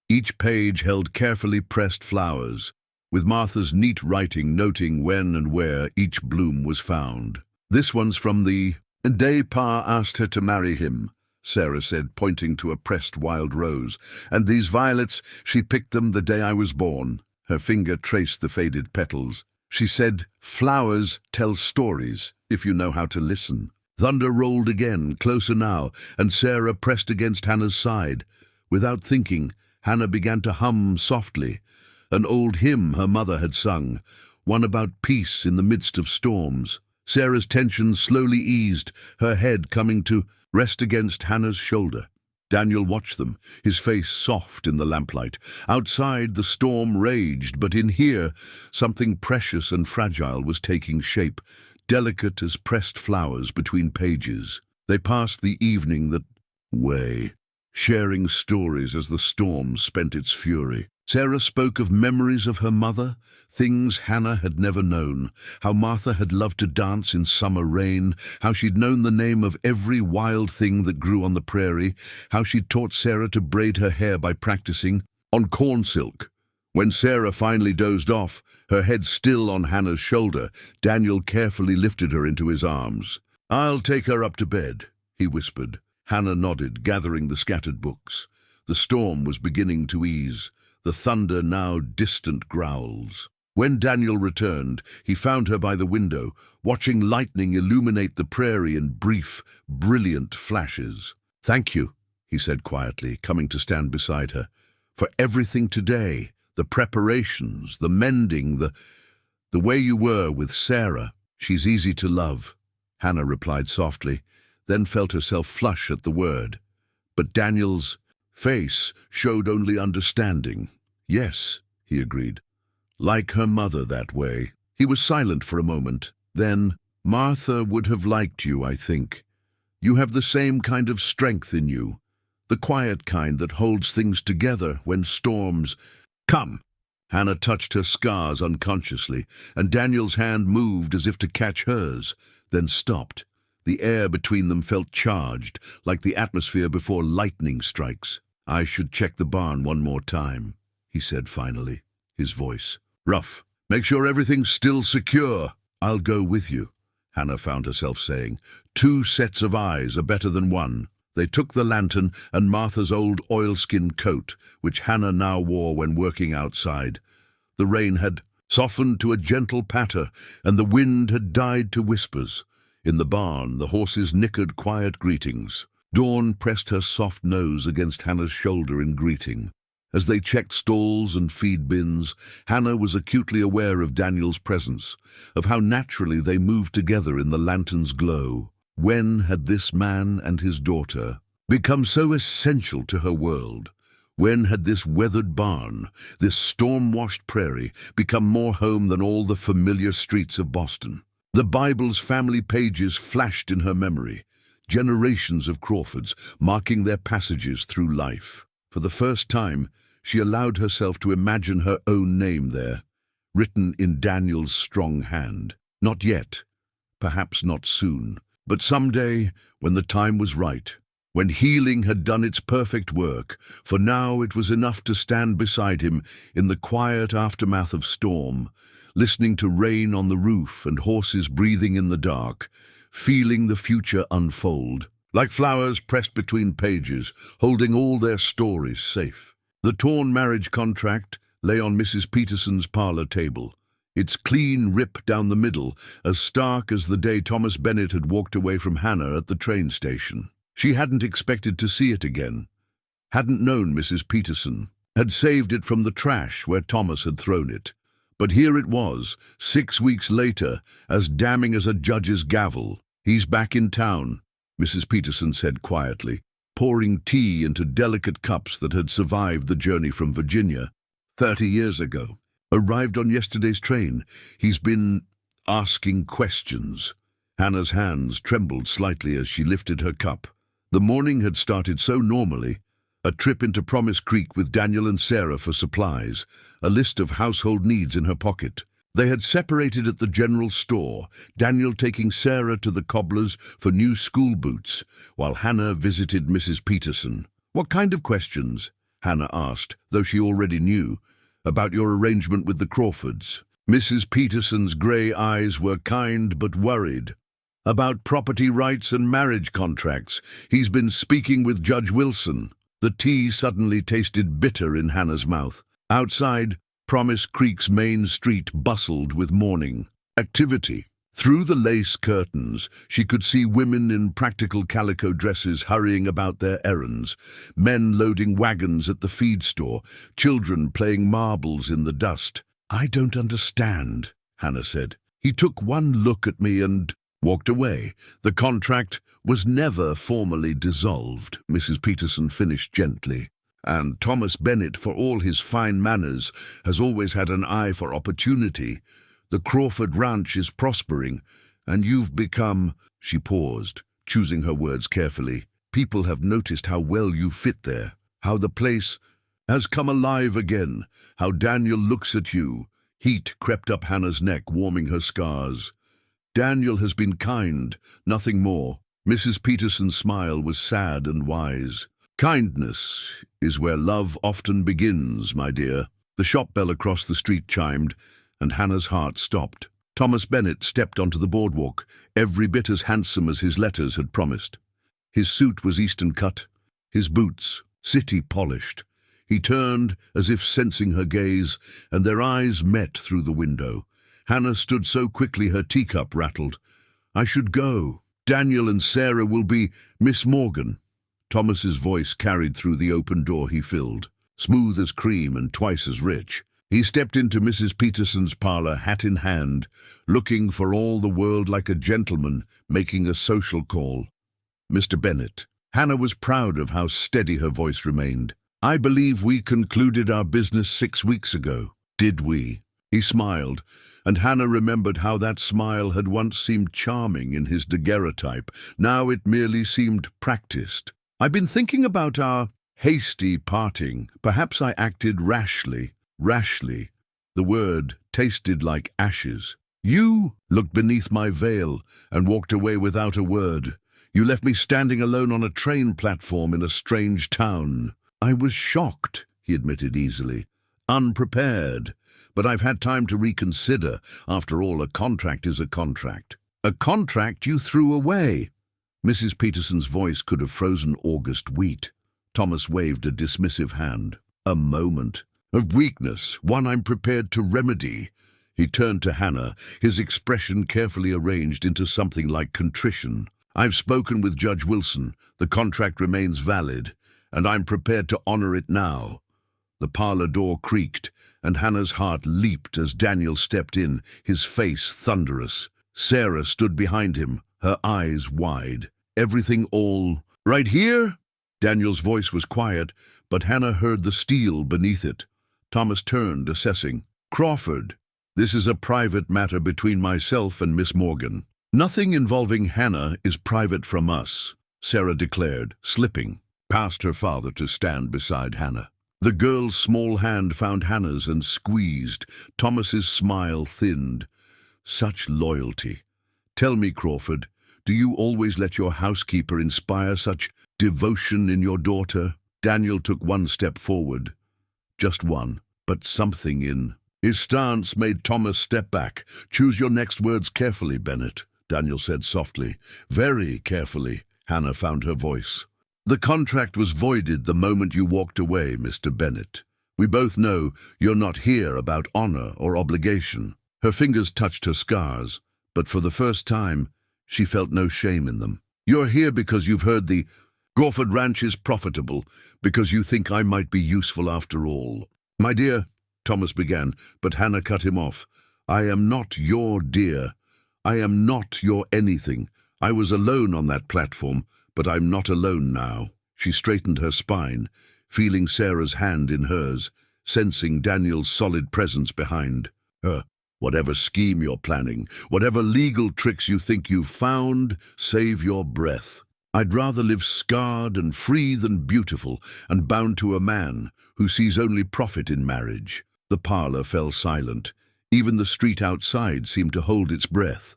Each page held carefully pressed flowers, with Martha's neat writing noting when and where each bloom was found. "This one's from the day Pa asked her to marry him," Sarah said, pointing to a pressed wild rose. "And these violets, she picked them the day I was born." Her finger traced the faded petals. She said, "Flowers tell stories, if you know how to listen." Thunder rolled again, closer now, and Sarah pressed against Hannah's side. Without thinking, Hannah began to hum softly, an old hymn her mother had sung, one about peace in the midst of storms. Sarah's tension slowly eased, her head coming to rest against Hannah's shoulder. Daniel watched them, his face soft in the lamplight. Outside, the storm raged, but in here, something precious and fragile was taking shape, delicate as pressed flowers between pages. They passed the evening that way, sharing stories as the storm spent its fury. Sarah spoke of memories of her mother, things Hannah had never known, how Martha had loved to dance in summer rain, how she'd known the name of every wild thing that grew on the prairie, how she'd taught Sarah to braid her hair by practicing on corn silk. When Sarah finally dozed off, her head still on Hannah's shoulder, Daniel carefully lifted her into his arms. "I'll take her up to bed," he whispered. Hannah nodded, gathering the scattered books. The storm was beginning to ease, the thunder now distant growls. When Daniel returned, he found her by the window, watching lightning illuminate the prairie in brief, brilliant flashes. "Thank you," he said quietly, coming to stand beside her, "for everything today, the preparations, the mending, the way you were with Sarah." "She's easy to love," Hannah replied softly, then felt herself flush at the word. But Daniel's face showed only understanding. "Yes," he agreed. "Like her mother that way." He was silent for a moment. Then, "Martha would have liked you, I think. You have the same kind of strength in you, the quiet kind that holds things together when storms come." Hannah touched her scars unconsciously, and Daniel's hand moved as if to catch hers, then stopped. The air between them felt charged, like the atmosphere before lightning strikes. "I should check the barn one more time," he said finally, his voice rough. "Make sure everything's still secure." "I'll go with you," Hannah found herself saying. "2 sets of eyes are better than one." They took the lantern and Martha's old oilskin coat, which Hannah now wore when working outside. The rain had softened to a gentle patter, and the wind had died to whispers. In the barn, the horses nickered quiet greetings. Dawn pressed her soft nose against Hannah's shoulder in greeting. As they checked stalls and feed bins, Hannah was acutely aware of Daniel's presence, of how naturally they moved together in the lantern's glow. When had this man and his daughter become so essential to her world? When had this weathered barn, this storm-washed prairie, become more home than all the familiar streets of Boston? The Bible's family pages flashed in her memory, generations of Crawfords marking their passages through life. For the first time, she allowed herself to imagine her own name there, written in Daniel's strong hand. Not yet, perhaps not soon, but someday, when the time was right, when healing had done its perfect work. For now it was enough to stand beside him in the quiet aftermath of storm, listening to rain on the roof and horses breathing in the dark, feeling the future unfold, like flowers pressed between pages, holding all their stories safe. The torn marriage contract lay on Mrs. Peterson's parlor table, its clean rip down the middle, as stark as the day Thomas Bennett had walked away from Hannah at the train station. She hadn't expected to see it again, hadn't known Mrs. Peterson, had saved it from the trash where Thomas had thrown it. But here it was, 6 weeks later, as damning as a judge's gavel. "He's back in town," Mrs. Peterson said quietly, pouring tea into delicate cups that had survived the journey from Virginia 30 years ago. "Arrived on yesterday's train. He's been asking questions." Hannah's hands trembled slightly as she lifted her cup. The morning had started so normally, a trip into Promise Creek with Daniel and Sarah for supplies, a list of household needs in her pocket. They had separated at the general store, Daniel taking Sarah to the cobbler's for new school boots, while Hannah visited Mrs. Peterson. "What kind of questions?" Hannah asked, though she already knew. "About your arrangement with the Crawfords." Mrs. Peterson's grey eyes were kind but worried. "About property rights and marriage contracts. He's been speaking with Judge Wilson." The tea suddenly tasted bitter in Hannah's mouth. Outside, Promise Creek's main street bustled with morning activity. Through the lace curtains, she could see women in practical calico dresses hurrying about their errands, men loading wagons at the feed store, children playing marbles in the dust. "I don't understand," Hannah said. "He took one look at me and walked away. The contract was never formally dissolved," Mrs. Peterson finished gently. "And Thomas Bennett, for all his fine manners, has always had an eye for opportunity. The Crawford Ranch is prospering, and you've become—" She paused, choosing her words carefully. "People have noticed how well you fit there, how the place has come alive again, how Daniel looks at you." Heat crept up Hannah's neck, warming her scars. "Daniel has been kind, nothing more." Mrs. Peterson's smile was sad and wise. "Kindness is where love often begins, my dear." The shop bell across the street chimed, and Hannah's heart stopped. Thomas Bennett stepped onto the boardwalk, every bit as handsome as his letters had promised. His suit was Eastern cut, his boots city polished. He turned, as if sensing her gaze, and their eyes met through the window. Hannah stood so quickly her teacup rattled. "I should go. Daniel and Sarah will be Miss Morgan." Thomas's voice carried through the open door he filled, smooth as cream and twice as rich. He stepped into Mrs. Peterson's parlor, hat in hand, looking for all the world like a gentleman making a social call. "Mr. Bennett." Hannah was proud of how steady her voice remained. "I believe we concluded our business 6 weeks ago." "Did we?" He smiled, and Hannah remembered how that smile had once seemed charming in his daguerreotype. Now it merely seemed practiced. "I've been thinking about our hasty parting. Perhaps I acted rashly." Rashly. The word tasted like ashes. "You looked beneath my veil and walked away without a word. You left me standing alone on a train platform in a strange town." "I was shocked," he admitted easily. "Unprepared. But I've had time to reconsider. After all, a contract is a contract." "A contract you threw away." Mrs. Peterson's voice could have frozen August wheat. Thomas waved a dismissive hand. "A moment of weakness, one I'm prepared to remedy." He turned to Hannah, his expression carefully arranged into something like contrition. "I've spoken with Judge Wilson. The contract remains valid, and I'm prepared to honor it now." The parlor door creaked, and Hannah's heart leaped as Daniel stepped in, his face thunderous. Sarah stood behind him, her eyes wide. "Everything all right here?" Daniel's voice was quiet, but Hannah heard the steel beneath it. Thomas turned, assessing. "Crawford, this is a private matter between myself and Miss Morgan. Nothing involving Hannah is private from us," Sarah declared, slipping past her father to stand beside Hannah. The girl's small hand found Hannah's and squeezed. Thomas's smile thinned. Such loyalty. "Tell me, Crawford, do you always let your housekeeper inspire such devotion in your daughter?" Daniel took one step forward. Just one, but something in his stance made Thomas step back. "Choose your next words carefully, Bennett," Daniel said softly. "Very carefully." Hannah found her voice. "The contract was voided the moment you walked away, Mr. Bennett. We both know you're not here about honor or obligation." Her fingers touched her scars, but for the first time, she felt no shame in them. "You're here because you've heard the Crawford Ranch is profitable, because you think I might be useful after all." "My dear," Thomas began, but Hannah cut him off. "I am not your dear. I am not your anything. I was alone on that platform, but I'm not alone now." She straightened her spine, feeling Sarah's hand in hers, sensing Daniel's solid presence behind her. "Whatever scheme you're planning, whatever legal tricks you think you've found, save your breath. I'd rather live scarred and free than beautiful and bound to a man who sees only profit in marriage." The parlor fell silent. Even the street outside seemed to hold its breath.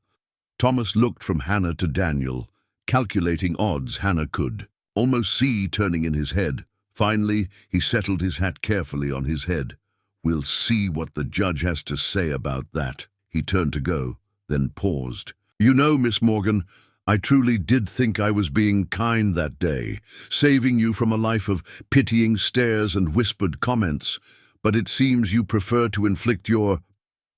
Thomas looked from Hannah to Daniel, calculating odds Hannah could almost see turning in his head. Finally, he settled his hat carefully on his head. "We'll see what the judge has to say about that." He turned to go, then paused. "You know, Miss Morgan, I truly did think I was being kind that day, saving you from a life of pitying stares and whispered comments. But it seems you prefer to inflict your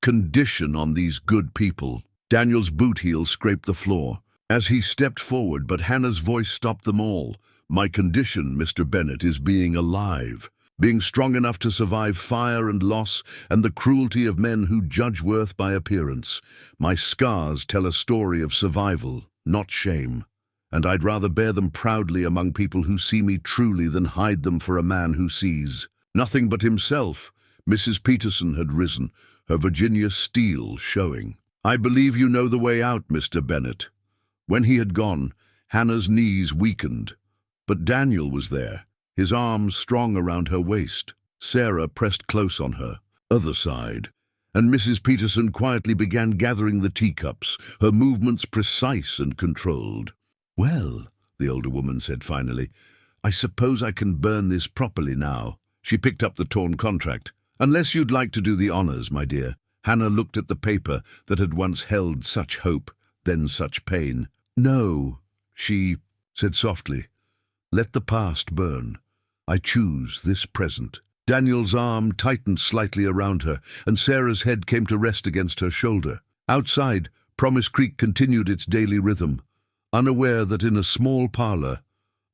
condition on these good people." Daniel's boot heel scraped the floor as he stepped forward, but Hannah's voice stopped them all. "My condition, Mr. Bennett, is being alive. Being strong enough to survive fire and loss and the cruelty of men who judge worth by appearance. My scars tell a story of survival, not shame. And I'd rather bear them proudly among people who see me truly than hide them for a man who sees nothing but himself." Mrs. Peterson had risen, her Virginia steel showing. "I believe you know the way out, Mr. Bennett." When he had gone, Hannah's knees weakened. But Daniel was there, his arms strong around her waist. Sarah pressed close on her other side, and Mrs. Peterson quietly began gathering the teacups, her movements precise and controlled. "Well," the older woman said finally, "I suppose I can burn this properly now." She picked up the torn contract. "Unless you'd like to do the honors, my dear." Hannah looked at the paper that had once held such hope, then such pain. "No," she said softly. "Let the past burn. I choose this present." Daniel's arm tightened slightly around her, and Sarah's head came to rest against her shoulder. Outside, Promise Creek continued its daily rhythm, unaware that in a small parlor,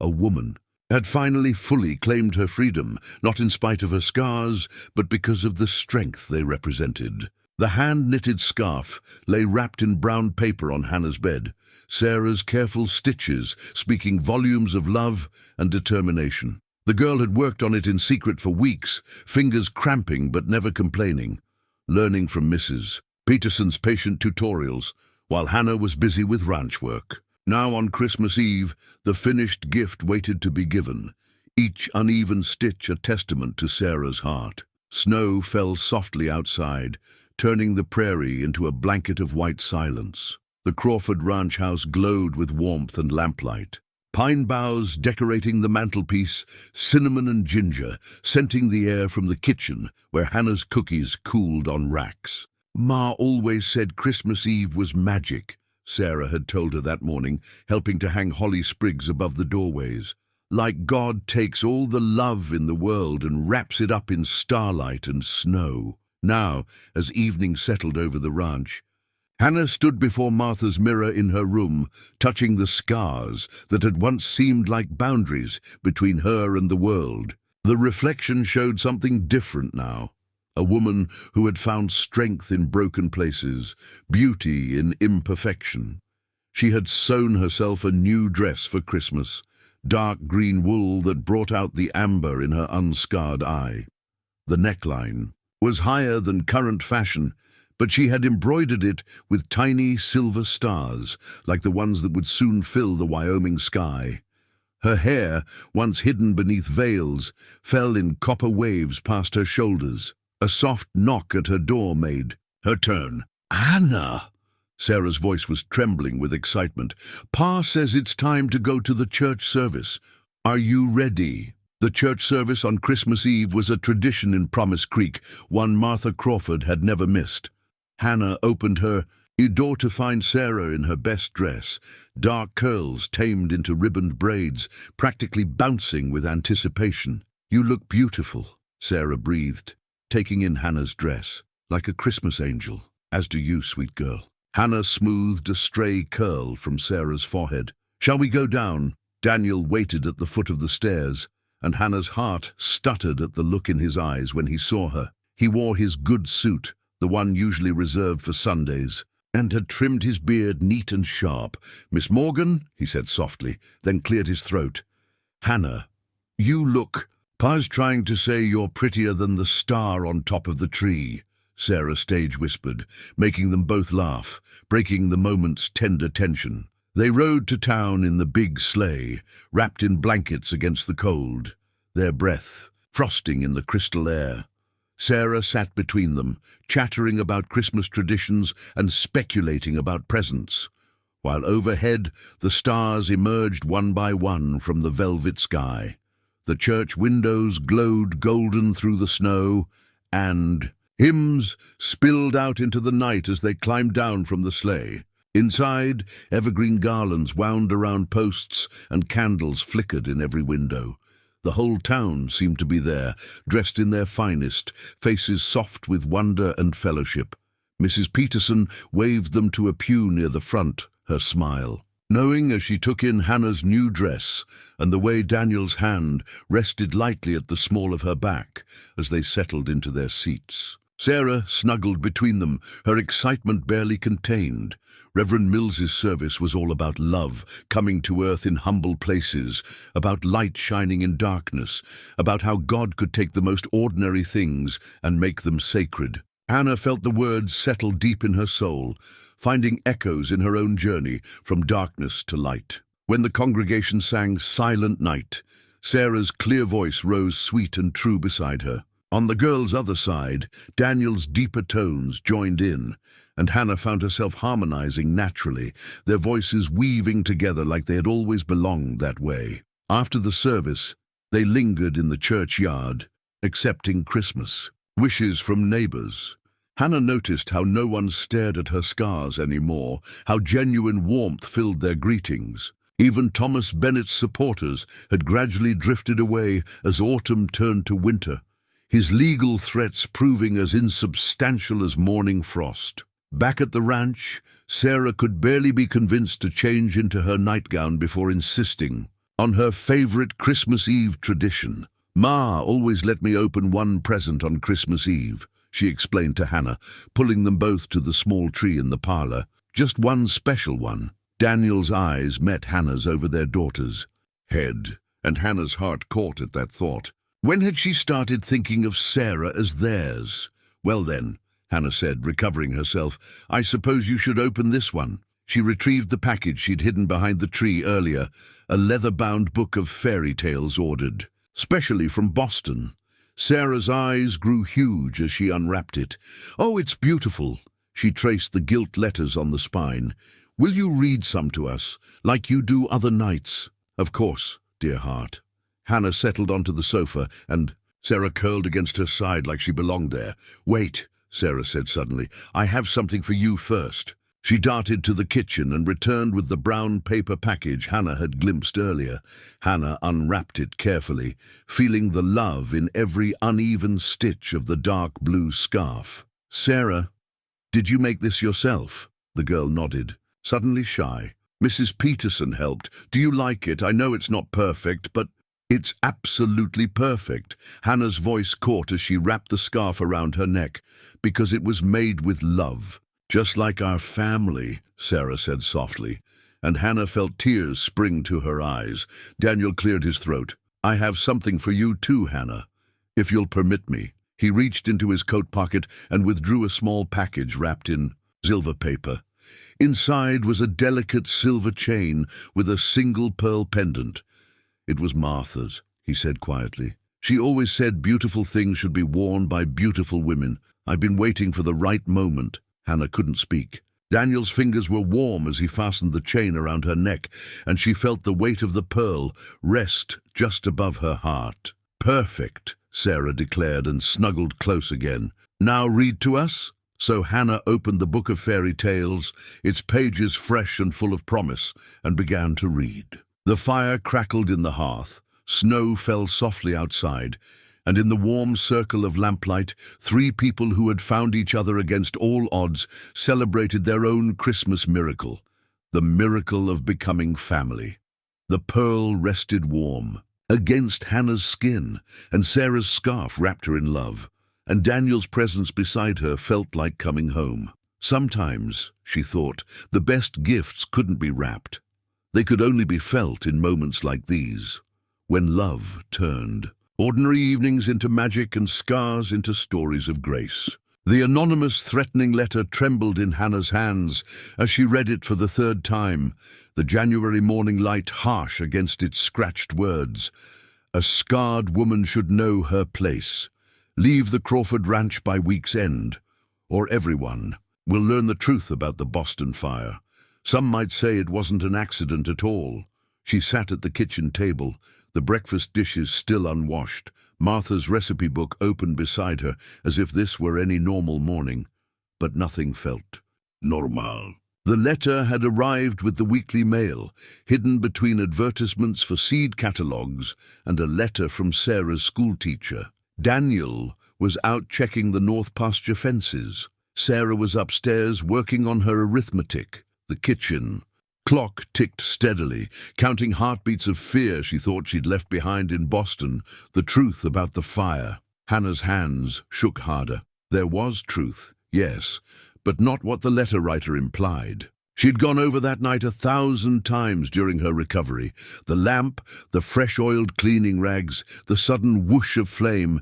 a woman had finally fully claimed her freedom, not in spite of her scars, but because of the strength they represented. The hand-knitted scarf lay wrapped in brown paper on Hannah's bed, Sarah's careful stitches speaking volumes of love and determination. The girl had worked on it in secret for weeks, fingers cramping but never complaining, learning from Mrs. Peterson's patient tutorials, while Hannah was busy with ranch work. Now on Christmas Eve, the finished gift waited to be given, each uneven stitch a testament to Sarah's heart. Snow fell softly outside, turning the prairie into a blanket of white silence. The Crawford ranch house glowed with warmth and lamplight. Pine boughs decorating the mantelpiece, cinnamon and ginger scenting the air from the kitchen where Hannah's cookies cooled on racks. "Ma always said Christmas Eve was magic," Sarah had told her that morning, helping to hang holly sprigs above the doorways. "Like God takes all the love in the world and wraps it up in starlight and snow." Now, as evening settled over the ranch, Hannah stood before Martha's mirror in her room, touching the scars that had once seemed like boundaries between her and the world. The reflection showed something different now. A woman who had found strength in broken places, beauty in imperfection. She had sewn herself a new dress for Christmas, dark green wool that brought out the amber in her unscarred eye. The neckline was higher than current fashion, but she had embroidered it with tiny silver stars, like the ones that would soon fill the Wyoming sky. Her hair, once hidden beneath veils, fell in copper waves past her shoulders. A soft knock at her door made her turn. "Hannah!" Sarah's voice was trembling with excitement. "Pa says it's time to go to the church service. Are you ready?" The church service on Christmas Eve was a tradition in Promise Creek, one Martha Crawford had never missed. Hannah opened her door to find Sarah in her best dress, dark curls tamed into ribboned braids, practically bouncing with anticipation. "You look beautiful," Sarah breathed, taking in Hannah's dress, "like a Christmas angel." "As do you, sweet girl." Hannah smoothed a stray curl from Sarah's forehead. "Shall we go down?" Daniel waited at the foot of the stairs, and Hannah's heart stuttered at the look in his eyes when he saw her. He wore his good suit, the one usually reserved for Sundays, and had trimmed his beard neat and sharp. "Miss Morgan," he said softly, then cleared his throat. "Hannah, you look—" "Pa's trying to say you're prettier than the star on top of the tree," Sarah stage whispered, making them both laugh, breaking the moment's tender tension. They rode to town in the big sleigh, wrapped in blankets against the cold, their breath frosting in the crystal air. Sarah sat between them, chattering about Christmas traditions and speculating about presents, while overhead the stars emerged one by one from the velvet sky. The church windows glowed golden through the snow, and hymns spilled out into the night as they climbed down from the sleigh. Inside, evergreen garlands wound around posts and candles flickered in every window. The whole town seemed to be there, dressed in their finest, faces soft with wonder and fellowship. Mrs. Peterson waved them to a pew near the front, her smile, knowing as she took in Hannah's new dress and the way Daniel's hand rested lightly at the small of her back as they settled into their seats. Sarah snuggled between them, her excitement barely contained. Reverend Mills's service was all about love, coming to earth in humble places, about light shining in darkness, about how God could take the most ordinary things and make them sacred. Hannah felt the words settle deep in her soul, finding echoes in her own journey from darkness to light. When the congregation sang Silent Night, Sarah's clear voice rose sweet and true beside her. On the girl's other side, Daniel's deeper tones joined in, and Hannah found herself harmonizing naturally, their voices weaving together like they had always belonged that way. After the service, they lingered in the churchyard, accepting Christmas wishes from neighbors. Hannah noticed how no one stared at her scars anymore, how genuine warmth filled their greetings. Even Thomas Bennett's supporters had gradually drifted away as autumn turned to winter, his legal threats proving as insubstantial as morning frost. Back at the ranch, Sarah could barely be convinced to change into her nightgown before insisting on her favorite Christmas Eve tradition. "Ma always let me open one present on Christmas Eve," she explained to Hannah, pulling them both to the small tree in the parlor. "Just one special one." Daniel's eyes met Hannah's over their daughter's head, and Hannah's heart caught at that thought. When had she started thinking of Sarah as theirs? "Well then," Hannah said, recovering herself, "I suppose you should open this one." She retrieved the package she'd hidden behind the tree earlier, a leather-bound book of fairy tales ordered, specially from Boston. Sarah's eyes grew huge as she unwrapped it. "Oh, it's beautiful." She traced the gilt letters on the spine. "Will you read some to us, like you do other nights?" "Of course, dear heart." Hannah settled onto the sofa, and Sarah curled against her side like she belonged there. "Wait," Sarah said suddenly. "I have something for you first." She darted to the kitchen and returned with the brown paper package Hannah had glimpsed earlier. Hannah unwrapped it carefully, feeling the love in every uneven stitch of the dark blue scarf. "Sarah, did you make this yourself?" The girl nodded, suddenly shy. "Mrs. Peterson helped. Do you like it? I know it's not perfect, but—" "It's absolutely perfect," Hannah's voice caught as she wrapped the scarf around her neck, "because it was made with love. Just like our family," Sarah said softly, and Hannah felt tears spring to her eyes. Daniel cleared his throat. "I have something for you too, Hannah, if you'll permit me." He reached into his coat pocket and withdrew a small package wrapped in silver paper. Inside was a delicate silver chain with a single pearl pendant. "It was Martha's," he said quietly. "She always said beautiful things should be worn by beautiful women. I've been waiting for the right moment." Hannah couldn't speak. Daniel's fingers were warm as he fastened the chain around her neck, and she felt the weight of the pearl rest just above her heart. "Perfect," Sarah declared and snuggled close again. "Now read to us?" So Hannah opened the book of fairy tales, its pages fresh and full of promise, and began to read. The fire crackled in the hearth, snow fell softly outside, and in the warm circle of lamplight, three people who had found each other against all odds celebrated their own Christmas miracle, the miracle of becoming family. The pearl rested warm against Hannah's skin, and Sarah's scarf wrapped her in love, and Daniel's presence beside her felt like coming home. Sometimes, she thought, the best gifts couldn't be wrapped. They could only be felt in moments like these, when love turned ordinary evenings into magic and scars into stories of grace. The anonymous, threatening letter trembled in Hannah's hands as she read it for the third time, the January morning light harsh against its scratched words. "A scarred woman should know her place. Leave the Crawford Ranch by week's end, or everyone will learn the truth about the Boston fire. Some might say it wasn't an accident at all." She sat at the kitchen table, the breakfast dishes still unwashed, Martha's recipe book open beside her, as if this were any normal morning. But nothing felt normal. The letter had arrived with the weekly mail, hidden between advertisements for seed catalogues and a letter from Sarah's schoolteacher. Daniel was out checking the north pasture fences. Sarah was upstairs working on her arithmetic. The kitchen clock ticked steadily, counting heartbeats of fear she thought she'd left behind in Boston, the truth about the fire. Hannah's hands shook harder. There was truth, yes, but not what the letter writer implied. She'd gone over that night 1,000 times during her recovery. The lamp, the fresh-oiled cleaning rags, the sudden whoosh of flame.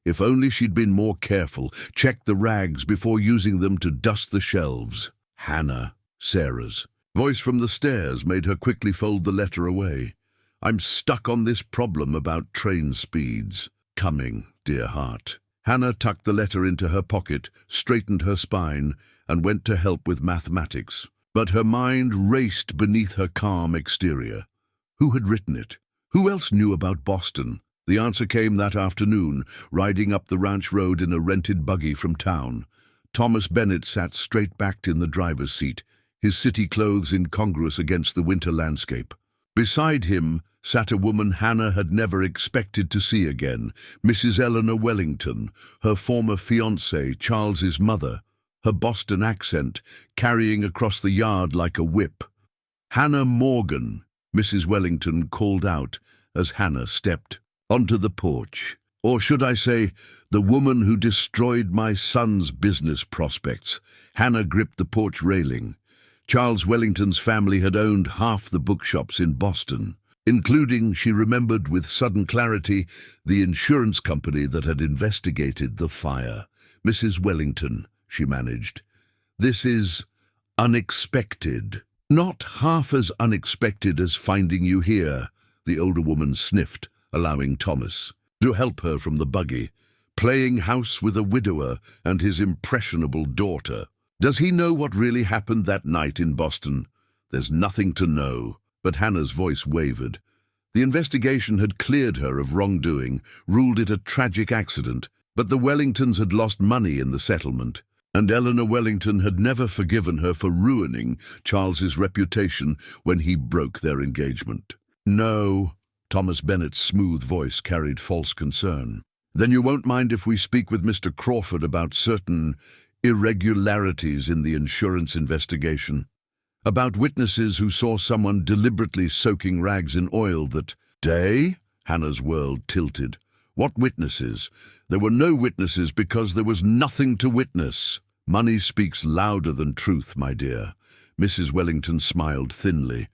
If only she'd been more careful, checked the rags before using them to dust the shelves. Hannah, Sarah's voice from the stairs made her quickly fold the letter away. "I'm stuck on this problem about train speeds." "Coming, dear heart." Hannah tucked the letter into her pocket, straightened her spine, and went to help with mathematics. But her mind raced beneath her calm exterior. Who had written it? Who else knew about Boston? The answer came that afternoon, riding up the ranch road in a rented buggy from town. Thomas Bennett sat straight-backed in the driver's seat, his city clothes incongruous against the winter landscape. Beside him sat a woman Hannah had never expected to see again, Mrs. Eleanor Wellington, her former fiancé, Charles's mother, her Boston accent carrying across the yard like a whip. "Hannah Morgan," Mrs. Wellington called out as Hannah stepped onto the porch. "Or should I say, the woman who destroyed my son's business prospects." Hannah gripped the porch railing. Charles Wellington's family had owned half the bookshops in Boston, including, she remembered with sudden clarity, the insurance company that had investigated the fire. "Mrs. Wellington," she managed, "this is unexpected." "Not half as unexpected as finding you here," the older woman sniffed, allowing Thomas to help her from the buggy, "playing house with a widower and his impressionable daughter. Does he know what really happened that night in Boston?" "There's nothing to know." But Hannah's voice wavered. The investigation had cleared her of wrongdoing, ruled it a tragic accident, but the Wellingtons had lost money in the settlement, and Eleanor Wellington had never forgiven her for ruining Charles's reputation when he broke their engagement. "No." Thomas Bennett's smooth voice carried false concern. "Then you won't mind if we speak with Mr. Crawford about certain irregularities in the insurance investigation? About witnesses who saw someone deliberately soaking rags in oil that day?" Hannah's world tilted. "What witnesses? There were no witnesses because there was nothing to witness." "Money speaks louder than truth, my dear." Mrs. Wellington smiled thinly.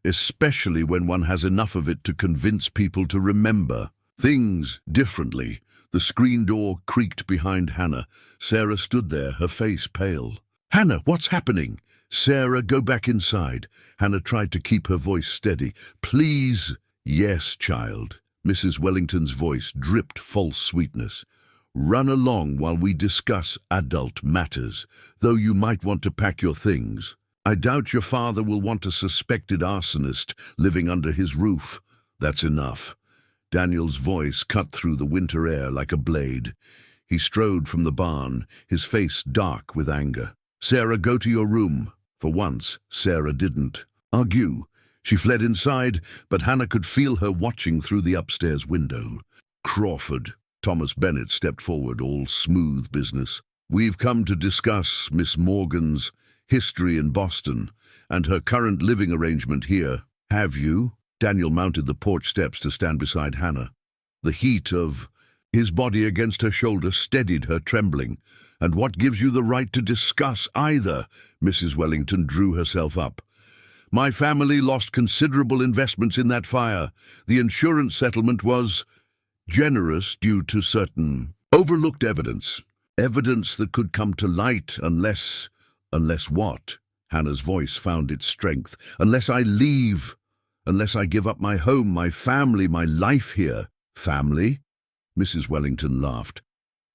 "Especially when one has enough of it to convince people to remember things differently." The screen door creaked behind Hannah. Sarah stood there, her face pale. "Hannah, what's happening?" "Sarah, go back inside." Hannah tried to keep her voice steady. "Please." "Yes, child." Mrs. Wellington's voice dripped false sweetness. "Run along while we discuss adult matters, though you might want to pack your things. I doubt your father will want a suspected arsonist living under his roof." "That's enough." Daniel's voice cut through the winter air like a blade. He strode from the barn, his face dark with anger. "Sarah, go to your room." For once, Sarah didn't argue. She fled inside, but Hannah could feel her watching through the upstairs window. "Crawford." Thomas Bennett stepped forward, all smooth business. "We've come to discuss Miss Morgan's history in Boston and her current living arrangement here." "Have you?" Daniel mounted the porch steps to stand beside Hannah. The heat of his body against her shoulder steadied her, trembling. "And what gives you the right to discuss either?" Mrs. Wellington drew herself up. "My family lost considerable investments in that fire. The insurance settlement was generous due to certain overlooked evidence. Evidence that could come to light unless what?" Hannah's voice found its strength. "Unless I leave. Unless I give up my home, my family, my life here." "Family?" Mrs. Wellington laughed.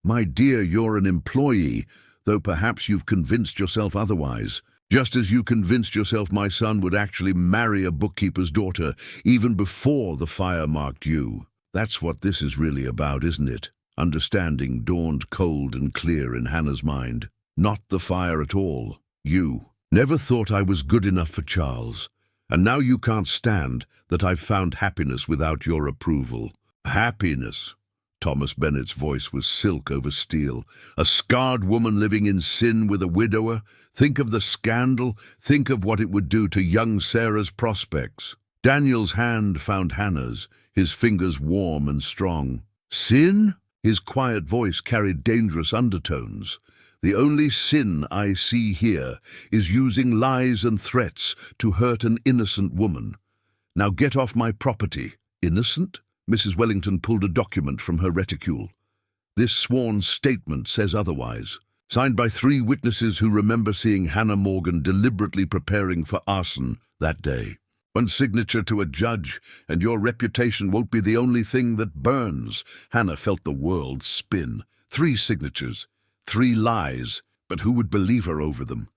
"My dear, you're an employee, though perhaps you've convinced yourself otherwise. Just as you convinced yourself my son would actually marry a bookkeeper's daughter even before the fire marked you. That's what this is really about, isn't it?" Understanding dawned cold and clear in Hannah's mind. "Not the fire at all. You. Never thought I was good enough for Charles. And now you can't stand that I've found happiness without your approval." "Happiness?" Thomas Bennett's voice was silk over steel. "A scarred woman living in sin with a widower? Think of the scandal. Think of what it would do to young Sarah's prospects." Daniel's hand found Hannah's, his fingers warm and strong. "Sin?" His quiet voice carried dangerous undertones. "The only sin I see here is using lies and threats to hurt an innocent woman. Now get off my property." "Innocent?" Mrs. Wellington pulled a document from her reticule. "This sworn statement says otherwise. Signed by 3 witnesses who remember seeing Hannah Morgan deliberately preparing for arson that day. One signature to a judge, and your reputation won't be the only thing that burns." Hannah felt the world spin. 3 signatures. 3 lies, but who would believe her over them?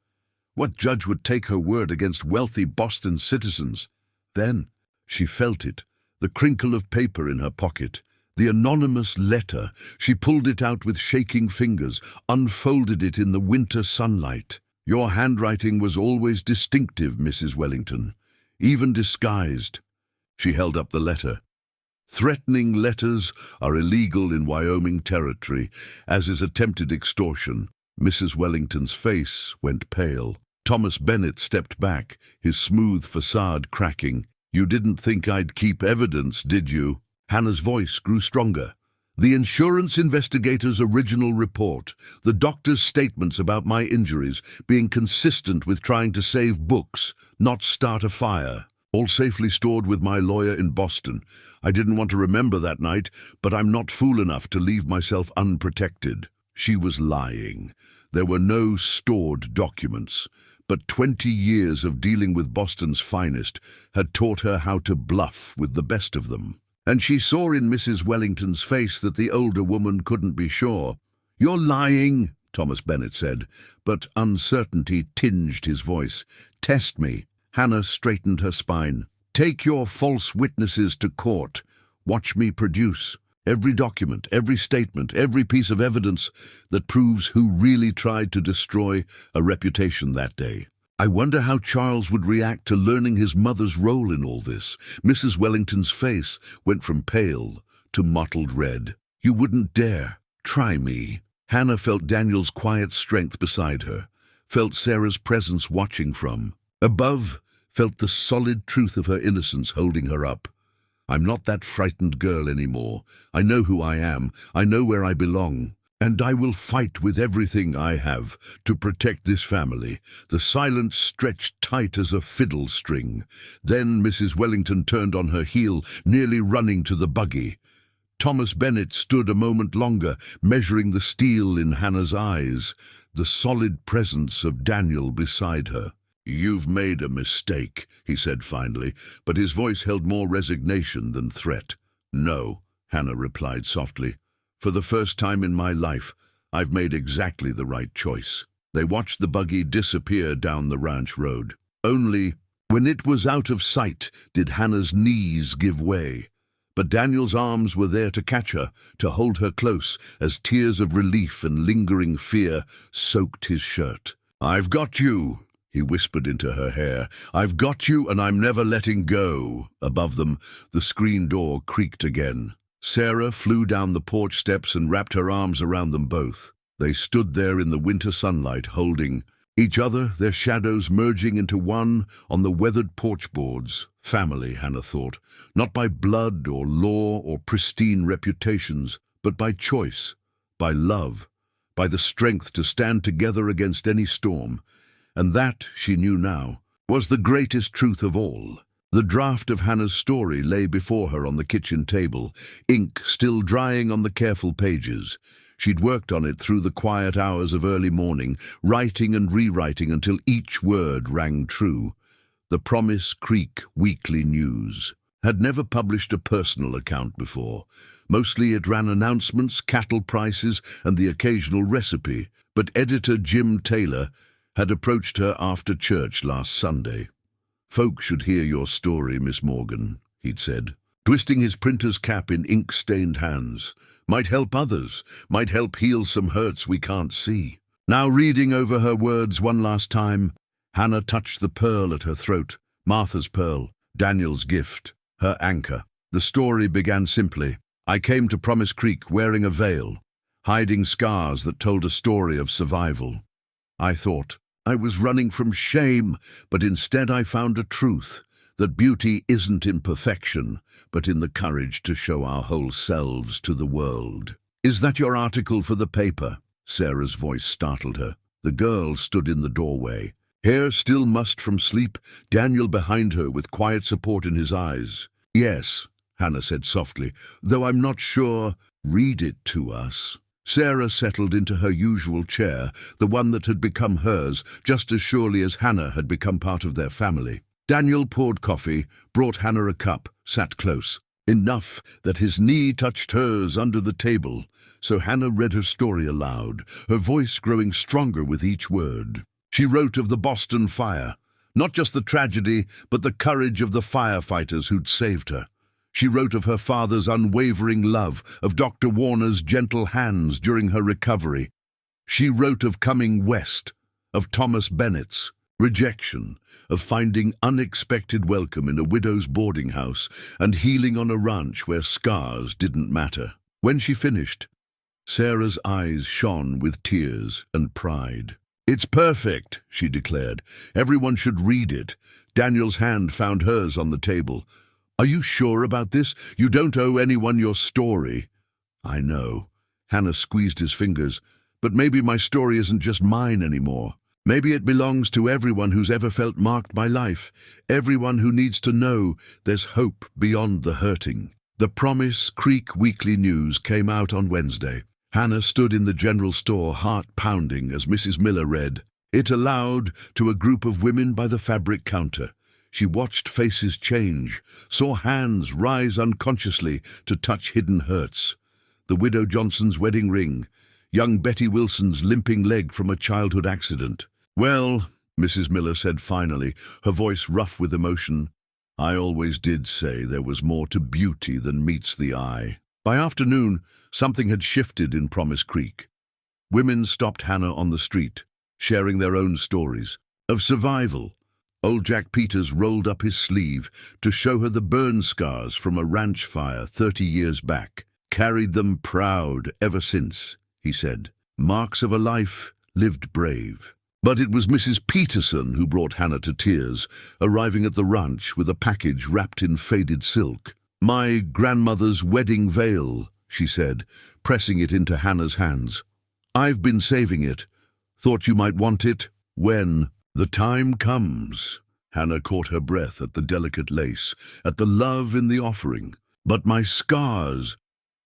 What judge would take her word against wealthy Boston citizens? Then she felt it, the crinkle of paper in her pocket, the anonymous letter. She pulled it out with shaking fingers, unfolded it in the winter sunlight. "Your handwriting was always distinctive, Mrs. Wellington, even disguised." She held up the letter. "Threatening letters are illegal in Wyoming Territory, as is attempted extortion." Mrs. Wellington's face went pale. Thomas Bennett stepped back, his smooth facade cracking. "You didn't think I'd keep evidence, did you?" Hannah's voice grew stronger. "The insurance investigator's original report, the doctor's statements about my injuries being consistent with trying to save books, not start a fire. All safely stored with my lawyer in Boston. I didn't want to remember that night, but I'm not fool enough to leave myself unprotected." She was lying. There were no stored documents, but 20 years of dealing with Boston's finest had taught her how to bluff with the best of them. And she saw in Mrs. Wellington's face that the older woman couldn't be sure. "You're lying," Thomas Bennett said, but uncertainty tinged his voice. "Test me." Hannah straightened her spine. "Take your false witnesses to court. Watch me produce every document, every statement, every piece of evidence that proves who really tried to destroy a reputation that day. I wonder how Charles would react to learning his mother's role in all this." Mrs. Wellington's face went from pale to mottled red. "You wouldn't dare. Try me." Hannah felt Daniel's quiet strength beside her, felt Sarah's presence watching from above, felt the solid truth of her innocence holding her up. "I'm not that frightened girl anymore. I know who I am. I know where I belong." And I will fight with everything I have to protect this family." The silence stretched tight as a fiddle string. Then Mrs. Wellington turned on her heel, nearly running to the buggy. Thomas Bennet stood a moment longer, measuring the steel in Hannah's eyes, the solid presence of Daniel beside her. "You've made a mistake," he said finally, but his voice held more resignation than threat. "No," Hannah replied softly. "For the first time in my life, I've made exactly the right choice." They watched the buggy disappear down the ranch road. Only when it was out of sight did Hannah's knees give way. But Daniel's arms were there to catch her, to hold her close, as tears of relief and lingering fear soaked his shirt. "I've got you," he whispered into her hair. "I've got you, and I'm never letting go." Above them, the screen door creaked again. Sarah flew down the porch steps and wrapped her arms around them both. They stood there in the winter sunlight, holding each other, their shadows merging into one on the weathered porch boards. Family, Hannah thought, not by blood or law or pristine reputations, but by choice, by love, by the strength to stand together against any storm. And that, she knew now, was the greatest truth of all. The draft of Hannah's story lay before her on the kitchen table, ink still drying on the careful pages. She'd worked on it through the quiet hours of early morning, writing and rewriting until each word rang true. The Promise Creek Weekly News had never published a personal account before. Mostly it ran announcements, cattle prices, and the occasional recipe. But editor Jim Taylor had approached her after church last Sunday. "Folks should hear your story, Miss Morgan," he'd said, twisting his printer's cap in ink-stained hands. "Might help others, might help heal some hurts we can't see." Now reading over her words one last time, Hannah touched the pearl at her throat, Martha's pearl, Daniel's gift, her anchor. The story began simply. "I came to Promise Creek wearing a veil, hiding scars that told a story of survival. I thought I was running from shame, but instead I found a truth, that beauty isn't in perfection, but in the courage to show our whole selves to the world." "Is that your article for the paper?" Sarah's voice startled her. The girl stood in the doorway, hair still mussed from sleep, Daniel behind her with quiet support in his eyes. "Yes," Hannah said softly, "though I'm not sure." "Read it to us." Sarah settled into her usual chair, the one that had become hers, just as surely as Hannah had become part of their family. Daniel poured coffee, brought Hannah a cup, sat close, enough that his knee touched hers under the table. So Hannah read her story aloud, her voice growing stronger with each word. She wrote of the Boston fire, not just the tragedy, but the courage of the firefighters who'd saved her. She wrote of her father's unwavering love, of Dr. Warner's gentle hands during her recovery. She wrote of coming west, of Thomas Bennet's rejection, of finding unexpected welcome in a widow's boarding house and healing on a ranch where scars didn't matter. When she finished, Sarah's eyes shone with tears and pride. "It's perfect," she declared. "Everyone should read it." Daniel's hand found hers on the table. "Are you sure about this? You don't owe anyone your story." "I know." Hannah squeezed his fingers. "But maybe my story isn't just mine anymore. Maybe it belongs to everyone who's ever felt marked by life, everyone who needs to know there's hope beyond the hurting." The Promise Creek Weekly News came out on Wednesday. Hannah stood in the general store, heart pounding, as Mrs. Miller read it aloud to a group of women by the fabric counter. She watched faces change, saw hands rise unconsciously to touch hidden hurts. The widow Johnson's wedding ring, young Betty Wilson's limping leg from a childhood accident. "Well," Mrs. Miller said finally, her voice rough with emotion, "I always did say there was more to beauty than meets the eye." By afternoon, something had shifted in Promise Creek. Women stopped Hannah on the street, sharing their own stories of survival. Old Jack Peters rolled up his sleeve to show her the burn scars from a ranch fire 30 years back. "Carried them proud ever since," he said. "Marks of a life lived brave." But it was Mrs. Peterson who brought Hannah to tears, arriving at the ranch with a package wrapped in faded silk. "My grandmother's wedding veil," she said, pressing it into Hannah's hands. "I've been saving it. Thought you might want it when the time comes." Hannah caught her breath at the delicate lace, at the love in the offering. "But my scars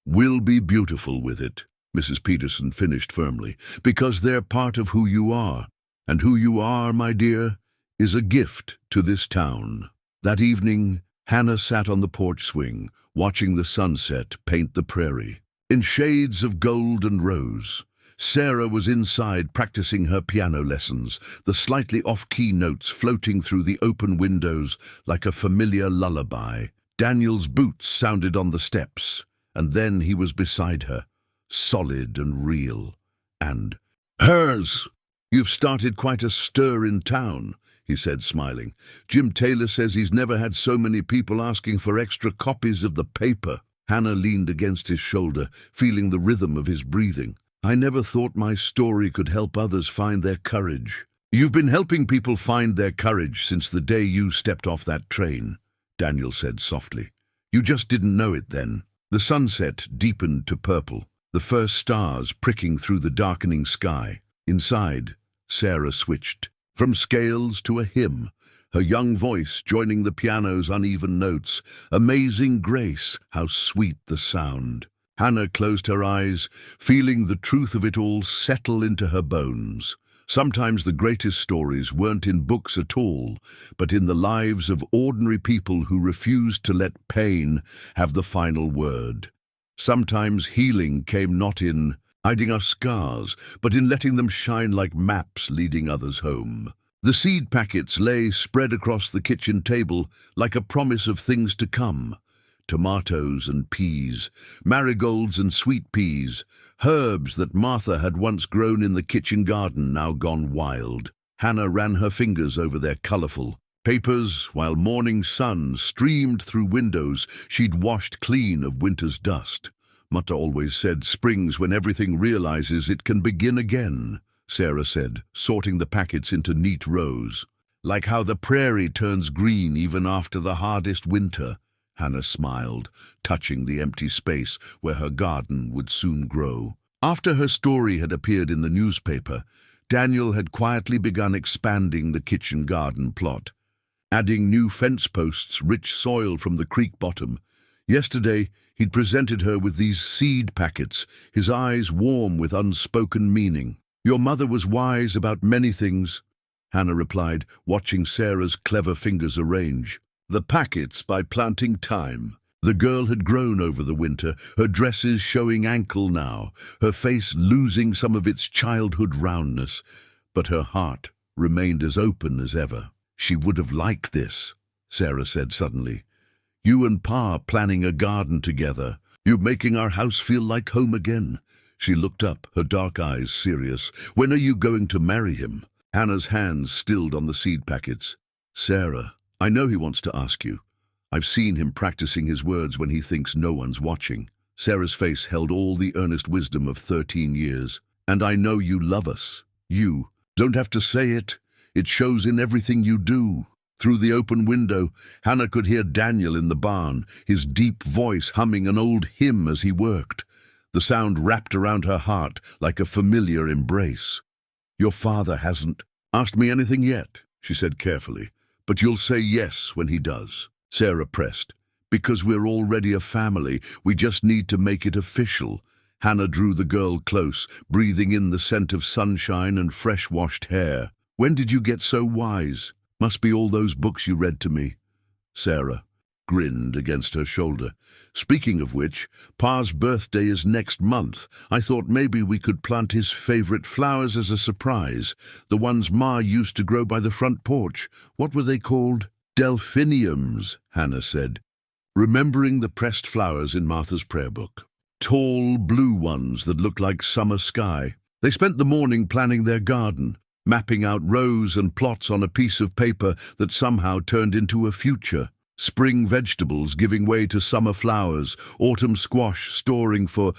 will be beautiful with it," Mrs. Peterson finished firmly, "because they're part of who you are. And who you are, my dear, is a gift to this town." That evening, Hannah sat on the porch swing, watching the sunset paint the prairie. In shades of gold and rose, Sarah was inside practicing her piano lessons, the slightly off-key notes floating through the open windows like a familiar lullaby. Daniel's boots sounded on the steps, and then he was beside her, solid and real. And, "Hers! You've started quite a stir in town," he said, smiling. "Jim Taylor says he's never had so many people asking for extra copies of the paper." Hannah leaned against his shoulder, feeling the rhythm of his breathing. "I never thought my story could help others find their courage." "You've been helping people find their courage since the day you stepped off that train," Daniel said softly. "You just didn't know it then." The sunset deepened to purple, the first stars pricking through the darkening sky. Inside, Sarah switched from scales to a hymn, her young voice joining the piano's uneven notes. Amazing grace, how sweet the sound. Hannah closed her eyes, feeling the truth of it all settle into her bones. Sometimes the greatest stories weren't in books at all, but in the lives of ordinary people who refused to let pain have the final word. Sometimes healing came not in hiding our scars, but in letting them shine like maps leading others home. The seed packets lay spread across the kitchen table like a promise of things to come. Tomatoes and peas, marigolds and sweet peas, herbs that Martha had once grown in the kitchen garden now gone wild. Hannah ran her fingers over their colorful papers while morning sun streamed through windows she'd washed clean of winter's dust. "Mutta always said spring's when everything realizes it can begin again," Sarah said, sorting the packets into neat rows. "Like how the prairie turns green even after the hardest winter." Hannah smiled, touching the empty space where her garden would soon grow. After her story had appeared in the newspaper, Daniel had quietly begun expanding the kitchen garden plot, adding new fence posts, rich soil from the creek bottom. Yesterday, he'd presented her with these seed packets, his eyes warm with unspoken meaning. "Your mother was wise about many things," Hannah replied, watching Sarah's clever fingers arrange the packets by planting thyme. The girl had grown over the winter, her dresses showing ankle now, her face losing some of its childhood roundness, but her heart remained as open as ever. "She would have liked this," Sarah said suddenly. "You and Pa planning a garden together. You making our house feel like home again." She looked up, her dark eyes serious. "When are you going to marry him?" Hannah's hands stilled on the seed packets. "Sarah, I know he wants to ask you. I've seen him practicing his words when he thinks no one's watching." Sarah's face held all the earnest wisdom of 13 years. "And I know you love us. You don't have to say it. It shows in everything you do." Through the open window, Hannah could hear Daniel in the barn, his deep voice humming an old hymn as he worked. The sound wrapped around her heart like a familiar embrace. "Your father hasn't asked me anything yet," she said carefully, "but you'll say yes when he does." Sarah pressed. "Because we're already a family, we just need to make it official." Hannah drew the girl close, breathing in the scent of sunshine and fresh-washed hair. "When did you get so wise? Must be all those books you read to me." Sarah grinned against her shoulder. "Speaking of which, Pa's birthday is next month. I thought maybe we could plant his favorite flowers as a surprise, the ones Ma used to grow by the front porch. What were they called?" "Delphiniums," Hannah said, remembering the pressed flowers in Martha's prayer book. Tall, blue ones that looked like summer sky. They spent the morning planning their garden, mapping out rows and plots on a piece of paper that somehow turned into a future. Spring vegetables giving way to summer flowers, autumn squash storing for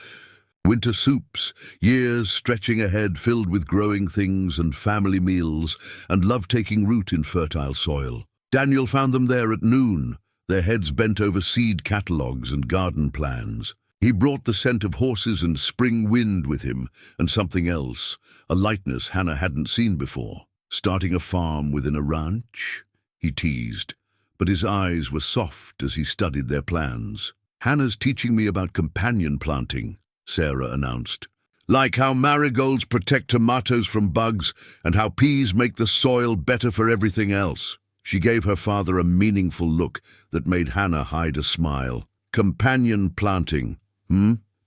winter soups, years stretching ahead filled with growing things and family meals, and love taking root in fertile soil. Daniel found them there at noon, their heads bent over seed catalogues and garden plans. He brought the scent of horses and spring wind with him, and something else, a lightness Hannah hadn't seen before. Starting a farm within a ranch? He teased, but his eyes were soft as he studied their plans. Hannah's teaching me about companion planting, Sarah announced. Like how marigolds protect tomatoes from bugs and how peas make the soil better for everything else. She gave her father a meaningful look that made Hannah hide a smile. Companion planting,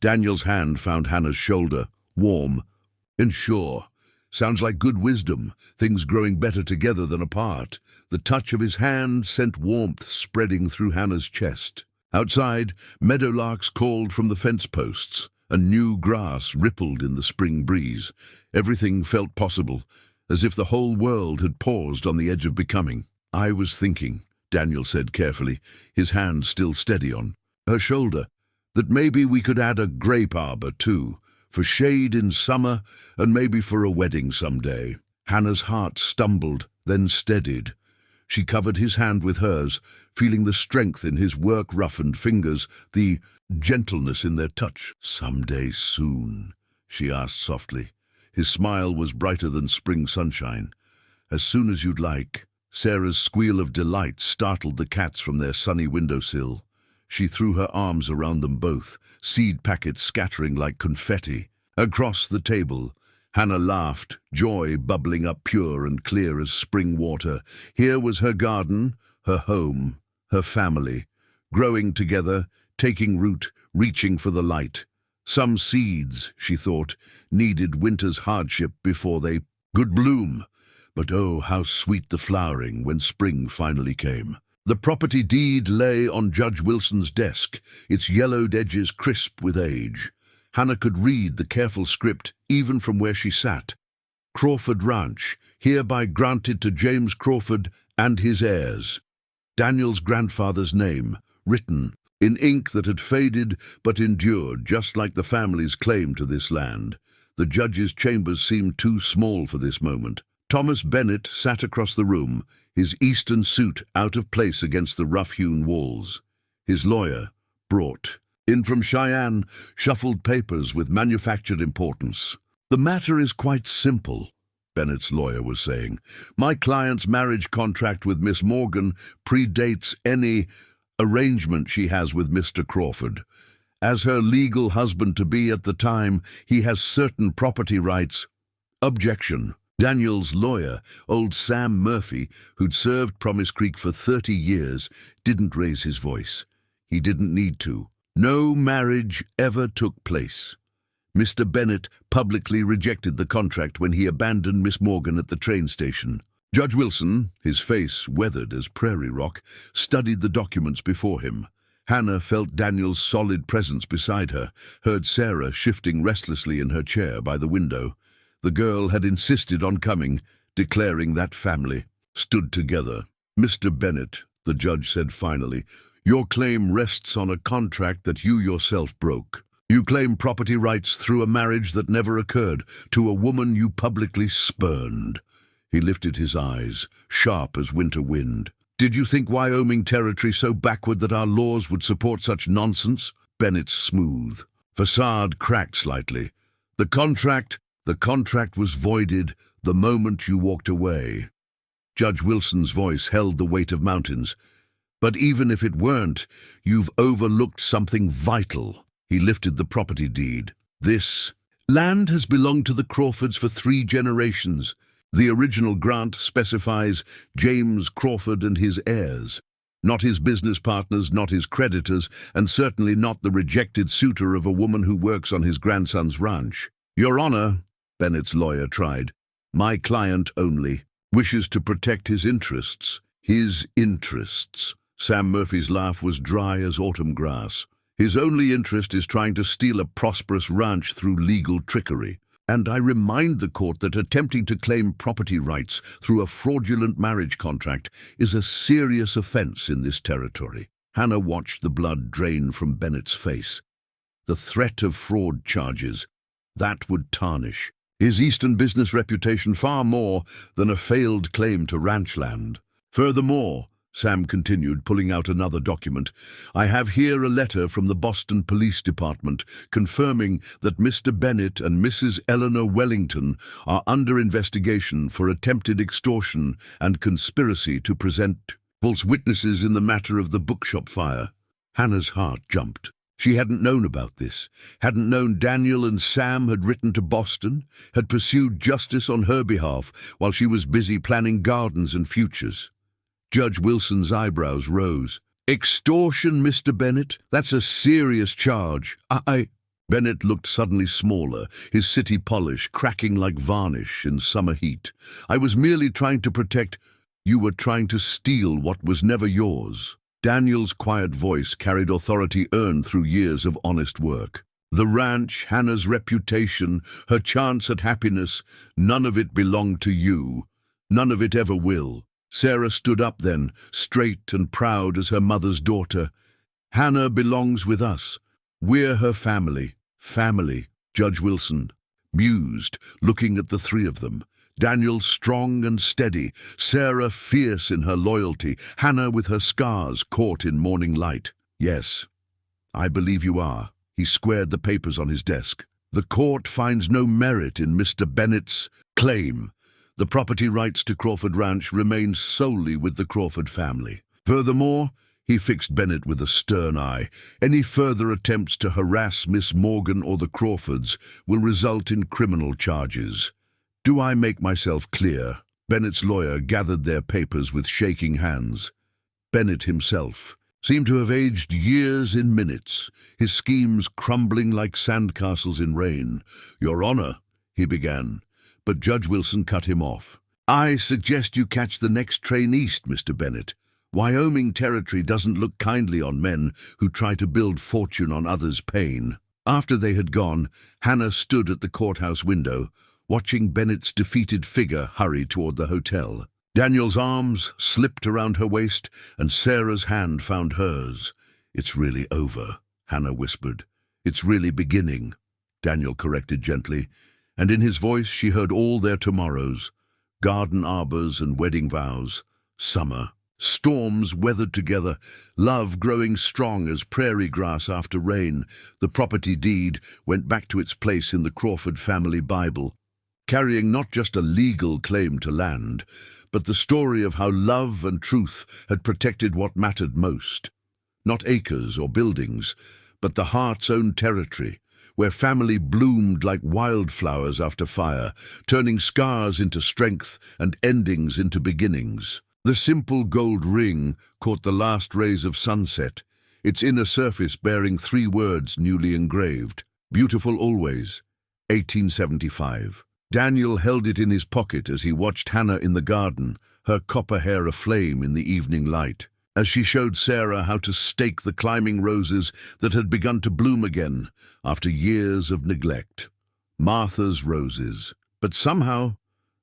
Daniel's hand found Hannah's shoulder, warm and sure. Sounds like good wisdom, things growing better together than apart. The touch of his hand sent warmth spreading through Hannah's chest. Outside, meadowlarks called from the fence posts, and new grass rippled in the spring breeze. Everything felt possible, as if the whole world had paused on the edge of becoming. I was thinking, Daniel said carefully, his hand still steady on her shoulder, that maybe we could add a grape arbor too, for shade in summer and maybe for a wedding someday. Hannah's heart stumbled, then steadied. She covered his hand with hers, feeling the strength in his work-roughened fingers, the gentleness in their touch. Someday soon, she asked softly. His smile was brighter than spring sunshine. As soon as you'd like. Sarah's squeal of delight startled the cats from their sunny windowsill. She threw her arms around them both, seed packets scattering like confetti. Across the table, Hannah laughed, joy bubbling up pure and clear as spring water. Here was her garden, her home, her family, growing together, taking root, reaching for the light. Some seeds, she thought, needed winter's hardship before they could bloom. But oh, how sweet the flowering when spring finally came. The property deed lay on Judge Wilson's desk, its yellowed edges crisp with age. Hannah could read the careful script even from where she sat. Crawford Ranch, hereby granted to James Crawford and his heirs. Daniel's grandfather's name, written in ink that had faded but endured, just like the family's claim to this land. The judge's chambers seemed too small for this moment. Thomas Bennett sat across the room, his Eastern suit out of place against the rough-hewn walls. His lawyer, brought in from Cheyenne, shuffled papers with manufactured importance. The matter is quite simple, Bennett's lawyer was saying. My client's marriage contract with Miss Morgan predates any arrangement she has with Mr. Crawford. As her legal husband-to-be at the time, he has certain property rights. Objection. Daniel's lawyer, old Sam Murphy, who'd served Promise Creek for 30 years, didn't raise his voice. He didn't need to. No marriage ever took place. Mr. Bennett publicly rejected the contract when he abandoned Miss Morgan at the train station. Judge Wilson, his face weathered as prairie rock, studied the documents before him. Hannah felt Daniel's solid presence beside her, heard Sarah shifting restlessly in her chair by the window. The girl had insisted on coming, declaring that family stood together. Mr. Bennett, the judge said finally, your claim rests on a contract that you yourself broke. You claim property rights through a marriage that never occurred, to a woman you publicly spurned. He lifted his eyes, sharp as winter wind. Did you think Wyoming Territory so backward that our laws would support such nonsense? Bennett's smooth facade cracked slightly. The contract was voided the moment you walked away. Judge Wilson's voice held the weight of mountains. But even if it weren't, you've overlooked something vital. He lifted the property deed. This land has belonged to the Crawfords for 3 generations. The original grant specifies James Crawford and his heirs. Not his business partners, not his creditors, and certainly not the rejected suitor of a woman who works on his grandson's ranch. Your Honor, Bennett's lawyer tried, my client only wishes to protect his interests. His interests. Sam Murphy's laugh was dry as autumn grass. His only interest is trying to steal a prosperous ranch through legal trickery. And I remind the court that attempting to claim property rights through a fraudulent marriage contract is a serious offense in this territory. Hannah watched the blood drain from Bennett's face. The threat of fraud charges, that would tarnish his Eastern business reputation far more than a failed claim to ranch land. Furthermore, Sam continued, pulling out another document. "I have here a letter from the Boston Police Department confirming that Mr. Bennett and Mrs. Eleanor Wellington are under investigation for attempted extortion and conspiracy to present false witnesses in the matter of the bookshop fire." Hannah's heart jumped. She hadn't known about this, hadn't known Daniel and Sam had written to Boston, had pursued justice on her behalf while she was busy planning gardens and futures. Judge Wilson's eyebrows rose. "Extortion, Mr. Bennett? That's a serious charge. Bennett looked suddenly smaller, his city polish cracking like varnish in summer heat. "I was merely trying to protect—" "You were trying to steal what was never yours." Daniel's quiet voice carried authority earned through years of honest work. The ranch, Hannah's reputation, her chance at happiness, none of it belonged to you. None of it ever will. Sarah stood up then, straight and proud as her mother's daughter. "Hannah belongs with us. We're her family." "Family," Judge Wilson mused, looking at the three of them. Daniel strong and steady, Sarah fierce in her loyalty, Hannah with her scars caught in morning light. "Yes, I believe you are." He squared the papers on his desk. "The court finds no merit in Mr. Bennett's claim. The property rights to Crawford Ranch remain solely with the Crawford family. Furthermore," he fixed Bennett with a stern eye, "any further attempts to harass Miss Morgan or the Crawfords will result in criminal charges. Do I make myself clear?" Bennett's lawyer gathered their papers with shaking hands. Bennett himself seemed to have aged years in minutes, his schemes crumbling like sandcastles in rain. "Your Honor," he began, but Judge Wilson cut him off. "I suggest you catch the next train east, Mr. Bennett. Wyoming Territory doesn't look kindly on men who try to build fortune on others' pain." After they had gone, Hannah stood at the courthouse window, watching Bennett's defeated figure hurry toward the hotel. Daniel's arms slipped around her waist, and Sarah's hand found hers. "It's really over," Hannah whispered. "It's really beginning," Daniel corrected gently, and in his voice she heard all their tomorrows, garden arbors and wedding vows, summer, storms weathered together, love growing strong as prairie grass after rain. The property deed went back to its place in the Crawford family Bible, carrying not just a legal claim to land, but the story of how love and truth had protected what mattered most. Not acres or buildings, but the heart's own territory, where family bloomed like wildflowers after fire, turning scars into strength and endings into beginnings. The simple gold ring caught the last rays of sunset, its inner surface bearing 3 words newly engraved: "Beautiful always, 1875. Daniel held it in his pocket as he watched Hannah in the garden, her copper hair aflame in the evening light, as she showed Sarah how to stake the climbing roses that had begun to bloom again after years of neglect. Martha's roses. But somehow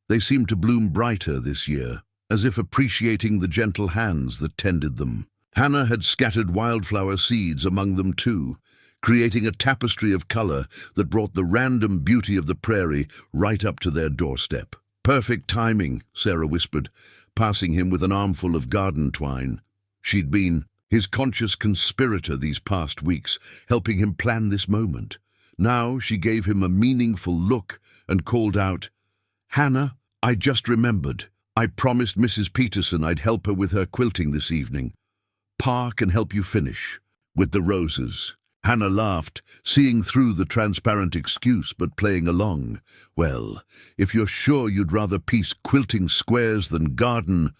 they seemed to bloom brighter this year, as if appreciating the gentle hands that tended them. Hannah had scattered wildflower seeds among them too, creating a tapestry of color that brought the random beauty of the prairie right up to their doorstep. "Perfect timing," Sarah whispered, passing him with an armful of garden twine. She'd been his conscious conspirator these past weeks, helping him plan this moment. Now she gave him a meaningful look and called out, "Hannah, I just remembered. I promised Mrs. Peterson I'd help her with her quilting this evening. Pa can help you finish with the roses." Hannah laughed, seeing through the transparent excuse but playing along. "Well, if you're sure you'd rather piece quilting squares than garden—"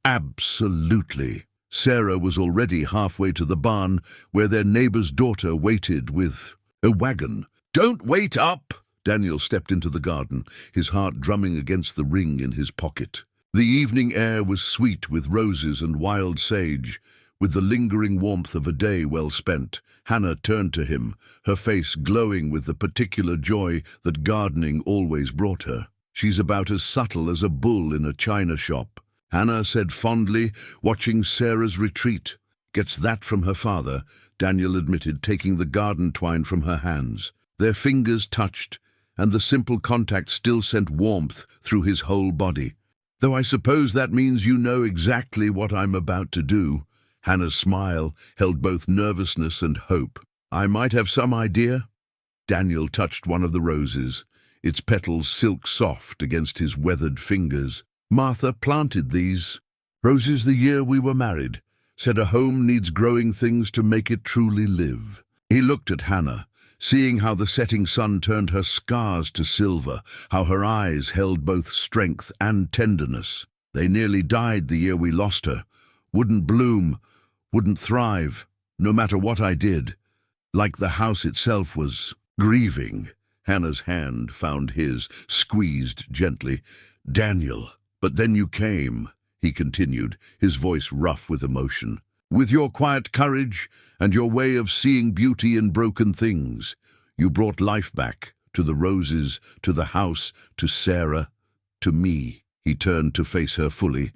"Absolutely." Sarah was already halfway to the barn where their neighbor's daughter waited with a wagon. "Don't wait up!" Daniel stepped into the garden, his heart drumming against the ring in his pocket. The evening air was sweet with roses and wild sage. With the lingering warmth of a day well spent, Hannah turned to him, her face glowing with the particular joy that gardening always brought her. "She's about as subtle as a bull in a china shop," Hannah said fondly, watching Sarah's retreat. "Gets that from her father," Daniel admitted, taking the garden twine from her hands. Their fingers touched, and the simple contact still sent warmth through his whole body. Though I suppose that means you know exactly what I'm about to do. Hannah's smile held both nervousness and hope. I might have some idea. Daniel touched one of the roses, its petals silk soft against his weathered fingers. Martha planted these roses the year we were married, said a home needs growing things to make it truly live. He looked at Hannah, seeing how the setting sun turned her scars to silver, how her eyes held both strength and tenderness. They nearly died the year we lost her. Wouldn't bloom, wouldn't thrive, no matter what I did. Like the house itself was grieving. Hannah's hand found his, squeezed gently. Daniel, but then you came, he continued, his voice rough with emotion. With your quiet courage and your way of seeing beauty in broken things, you brought life back, to the roses, to the house, to Sarah, to me. He turned to face her fully,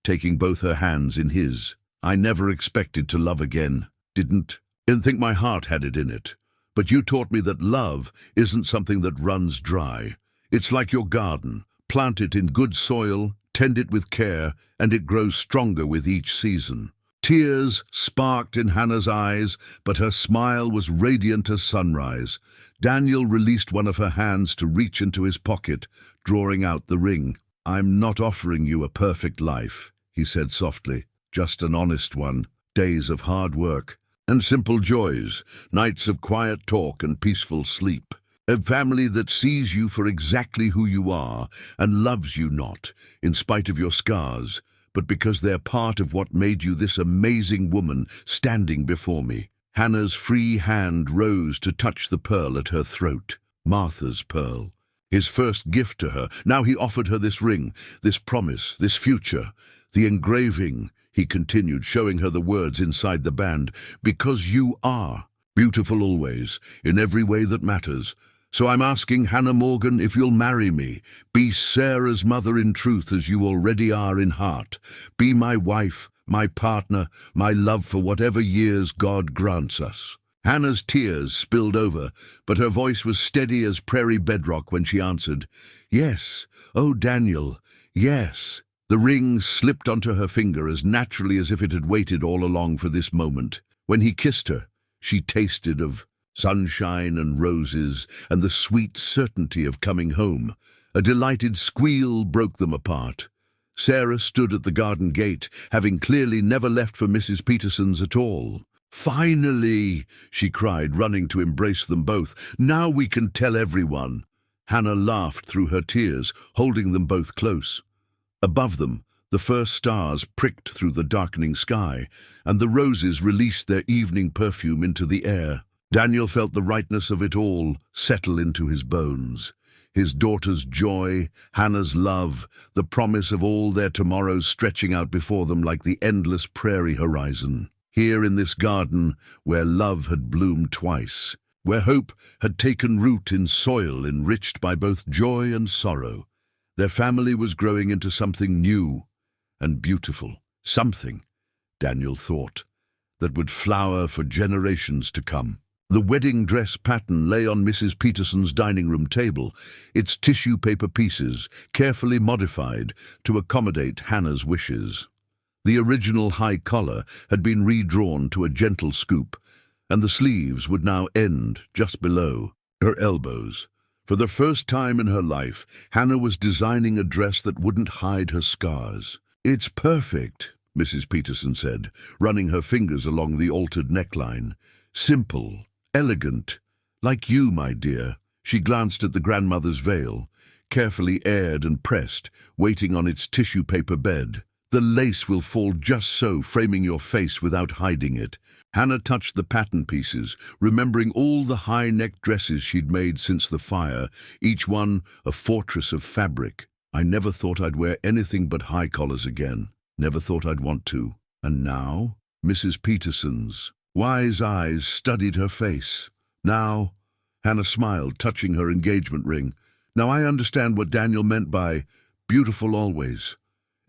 taking both her hands in his. I never expected to love again. Didn't think my heart had it in it. But you taught me that love isn't something that runs dry. It's like your garden. Plant it in good soil, tend it with care, and it grows stronger with each season. Tears sparked in Hannah's eyes, but her smile was radiant as sunrise. Daniel released one of her hands to reach into his pocket, drawing out the ring. I'm not offering you a perfect life, he said softly, just an honest one. Days of hard work and simple joys, nights of quiet talk and peaceful sleep. A family that sees you for exactly who you are and loves you not, in spite of your scars, but because they're part of what made you this amazing woman standing before me. Hannah's free hand rose to touch the pearl at her throat, Martha's pearl. His first gift to her. Now he offered her this ring, this promise, this future. The engraving, he continued, showing her the words inside the band. Because you are beautiful always, in every way that matters. So I'm asking Hannah Morgan if you'll marry me. Be Sarah's mother in truth as you already are in heart. Be my wife, my partner, my love for whatever years God grants us. Hannah's tears spilled over, but her voice was steady as prairie bedrock when she answered, Yes, oh Daniel, yes. The ring slipped onto her finger as naturally as if it had waited all along for this moment. When he kissed her, she tasted of sunshine and roses and the sweet certainty of coming home. A delighted squeal broke them apart. Sarah stood at the garden gate, having clearly never left for Mrs. Peterson's at all. Finally, she cried, running to embrace them both. Now we can tell everyone. Hannah laughed through her tears, holding them both close. Above them, the first stars pricked through the darkening sky, and the roses released their evening perfume into the air. Daniel felt the rightness of it all settle into his bones. His daughter's joy, Hannah's love, the promise of all their tomorrows stretching out before them like the endless prairie horizon. Here in this garden, where love had bloomed twice, where hope had taken root in soil enriched by both joy and sorrow, their family was growing into something new and beautiful. Something, Daniel thought, that would flower for generations to come. The wedding dress pattern lay on Mrs. Peterson's dining room table, its tissue paper pieces carefully modified to accommodate Hannah's wishes. The original high collar had been redrawn to a gentle scoop, and the sleeves would now end just below her elbows. For the first time in her life, Hannah was designing a dress that wouldn't hide her scars. It's perfect, Mrs. Peterson said, running her fingers along the altered neckline. Simple, elegant, like you, my dear. She glanced at the grandmother's veil, carefully aired and pressed, waiting on its tissue paper bed. The lace will fall just so, framing your face without hiding it. Hannah touched the pattern pieces, remembering all the high-necked dresses she'd made since the fire, each one a fortress of fabric. I never thought I'd wear anything but high collars again. Never thought I'd want to. And now, Mrs. Peterson's wise eyes studied her face. Now, Hannah smiled, touching her engagement ring. Now I understand what Daniel meant by beautiful always.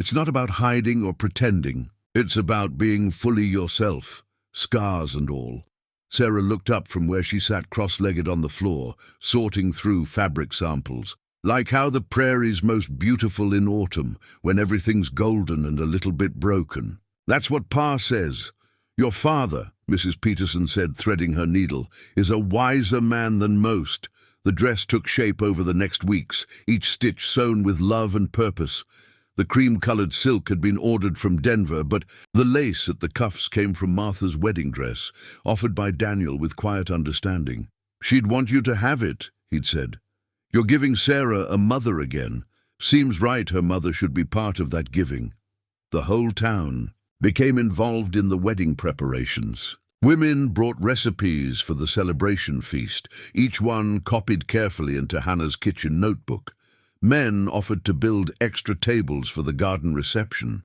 It's not about hiding or pretending. It's about being fully yourself, scars and all. Sarah looked up from where she sat cross-legged on the floor, sorting through fabric samples. Like how the prairie's most beautiful in autumn, when everything's golden and a little bit broken. That's what Pa says. Your father, Mrs. Peterson said, threading her needle, is a wiser man than most. The dress took shape over the next weeks, each stitch sewn with love and purpose. The cream-colored silk had been ordered from Denver, but the lace at the cuffs came from Martha's wedding dress, offered by Daniel with quiet understanding. She'd want you to have it, he'd said. You're giving Sarah a mother again. Seems right her mother should be part of that giving. The whole town became involved in the wedding preparations. Women brought recipes for the celebration feast, each one copied carefully into Hannah's kitchen notebook. Men offered to build extra tables for the garden reception.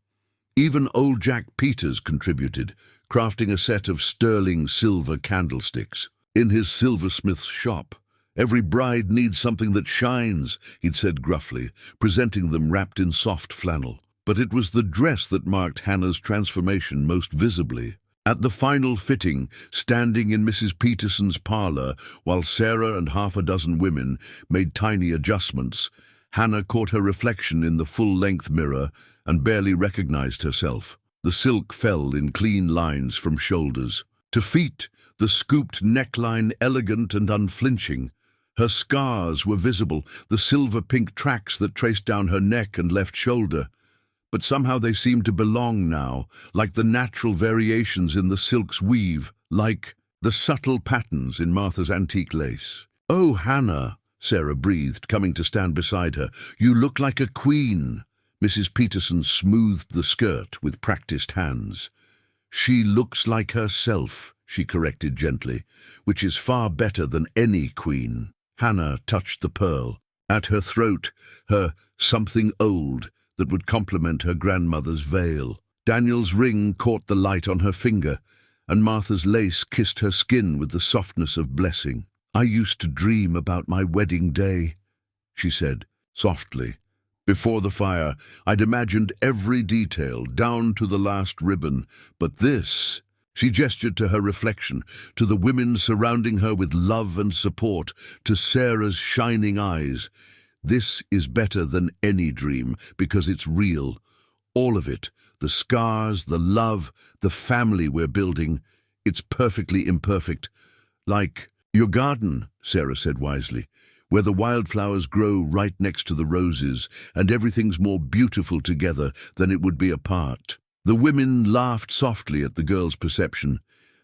Even old Jack Peters contributed, crafting a set of sterling silver candlesticks. In his silversmith's shop, every bride needs something that shines, he'd said gruffly, presenting them wrapped in soft flannel. But it was the dress that marked Hannah's transformation most visibly. At the final fitting, standing in Mrs. Peterson's parlor, while Sarah and half a dozen women made tiny adjustments, Hannah caught her reflection in the full-length mirror and barely recognized herself. The silk fell in clean lines from shoulders. To feet, the scooped neckline elegant and unflinching. Her scars were visible, the silver-pink tracks that traced down her neck and left shoulder. But somehow they seemed to belong now, like the natural variations in the silk's weave, like the subtle patterns in Martha's antique lace. "Oh, Hannah," Sarah breathed, coming to stand beside her. "You look like a queen." Mrs. Peterson smoothed the skirt with practiced hands. "She looks like herself," she corrected gently, "which is far better than any queen." Hannah touched the pearl. At her throat, her something old that would complement her grandmother's veil. Daniel's ring caught the light on her finger, and Martha's lace kissed her skin with the softness of blessing. "I used to dream about my wedding day," she said, softly. "Before the fire, I'd imagined every detail, down to the last ribbon. But this—" She gestured to her reflection, to the women surrounding her with love and support, to Sarah's shining eyes. "This is better than any dream, because it's real. All of it, the scars, the love, the family we're building. It's perfectly imperfect. Like your garden," Sarah said wisely, "where the wildflowers grow right next to the roses, and everything's more beautiful together than it would be apart." The women laughed softly at the girl's perception,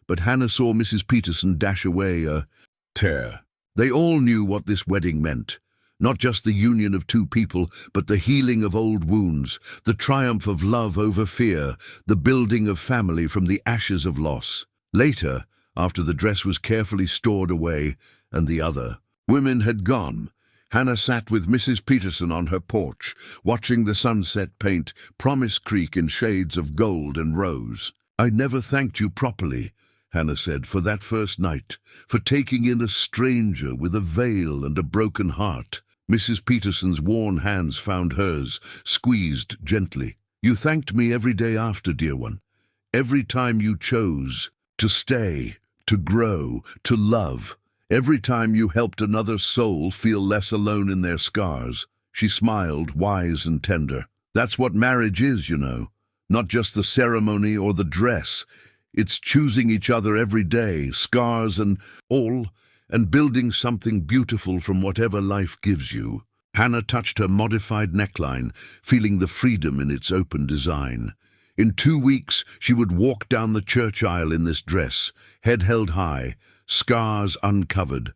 but Hannah saw Mrs. Peterson dash away a tear. They all knew what this wedding meant. Not just the union of two people, but the healing of old wounds, the triumph of love over fear, the building of family from the ashes of loss. Later, after the dress was carefully stored away, and the other women had gone, Hannah sat with Mrs. Peterson on her porch, watching the sunset paint Promise Creek in shades of gold and rose. "I never thanked you properly," Hannah said, "for that first night, for taking in a stranger with a veil and a broken heart." Mrs. Peterson's worn hands found hers, squeezed gently. "You thanked me every day after, dear one. Every time you chose to stay, to grow, to love. Every time you helped another soul feel less alone in their scars." She smiled, wise and tender. "That's what marriage is, you know. Not just the ceremony or the dress. It's choosing each other every day, scars and all, and building something beautiful from whatever life gives you." Hannah touched her modified neckline, feeling the freedom in its open design. In 2 weeks, she would walk down the church aisle in this dress, head held high, scars uncovered,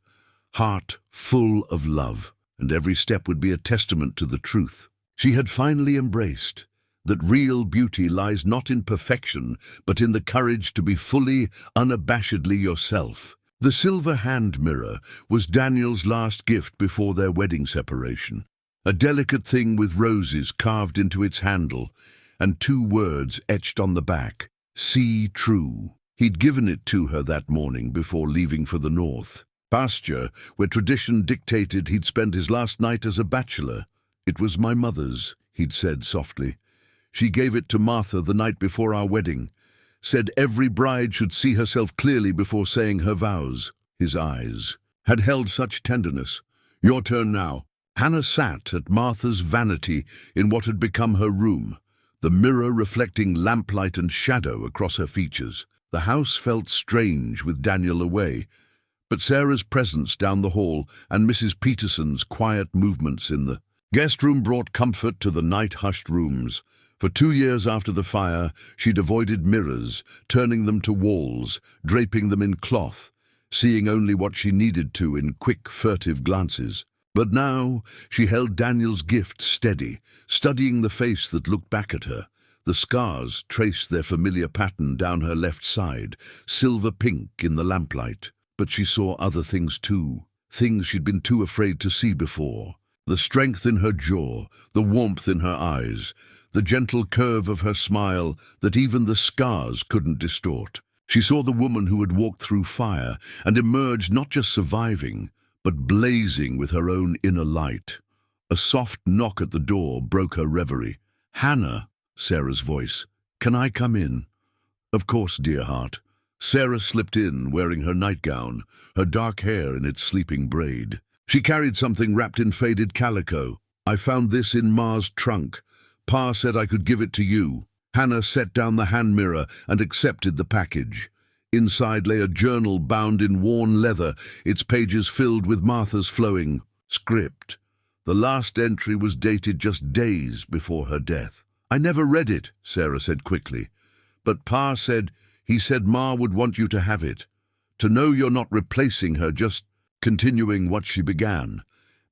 heart full of love, and every step would be a testament to the truth. She had finally embraced that real beauty lies not in perfection, but in the courage to be fully, unabashedly yourself. The silver hand mirror was Daniel's last gift before their wedding separation, a delicate thing with roses carved into its handle, and 2 words etched on the back, "See True." He'd given it to her that morning before leaving for the north. Pasture, where tradition dictated he'd spend his last night as a bachelor. "It was my mother's," he'd said softly. "She gave it to Martha the night before our wedding. Said every bride should see herself clearly before saying her vows." His eyes had held such tenderness. "Your turn now." Hannah sat at Martha's vanity in what had become her room, the mirror reflecting lamplight and shadow across her features. The house felt strange with Daniel away, but Sarah's presence down the hall and Mrs. Peterson's quiet movements in the guest room brought comfort to the night-hushed rooms. For 2 years after the fire, she'd avoided mirrors, turning them to walls, draping them in cloth, seeing only what she needed to in quick, furtive glances. But now she held Daniel's gift steady, studying the face that looked back at her. The scars traced their familiar pattern down her left side, silver pink in the lamplight. But she saw other things too, things she'd been too afraid to see before. The strength in her jaw, the warmth in her eyes, the gentle curve of her smile that even the scars couldn't distort. She saw the woman who had walked through fire and emerged not just surviving, but blazing with her own inner light. A soft knock at the door broke her reverie. "Hannah," Sarah's voice. "Can I come in?" "Of course, dear heart." Sarah slipped in, wearing her nightgown, her dark hair in its sleeping braid. She carried something wrapped in faded calico. "I found this in Ma's trunk. Pa said I could give it to you." Hannah set down the hand mirror and accepted the package. Inside lay a journal bound in worn leather, its pages filled with Martha's flowing script. The last entry was dated just days before her death. "I never read it," Sarah said quickly. "But Pa said, he said Ma would want you to have it. To know you're not replacing her, just continuing what she began.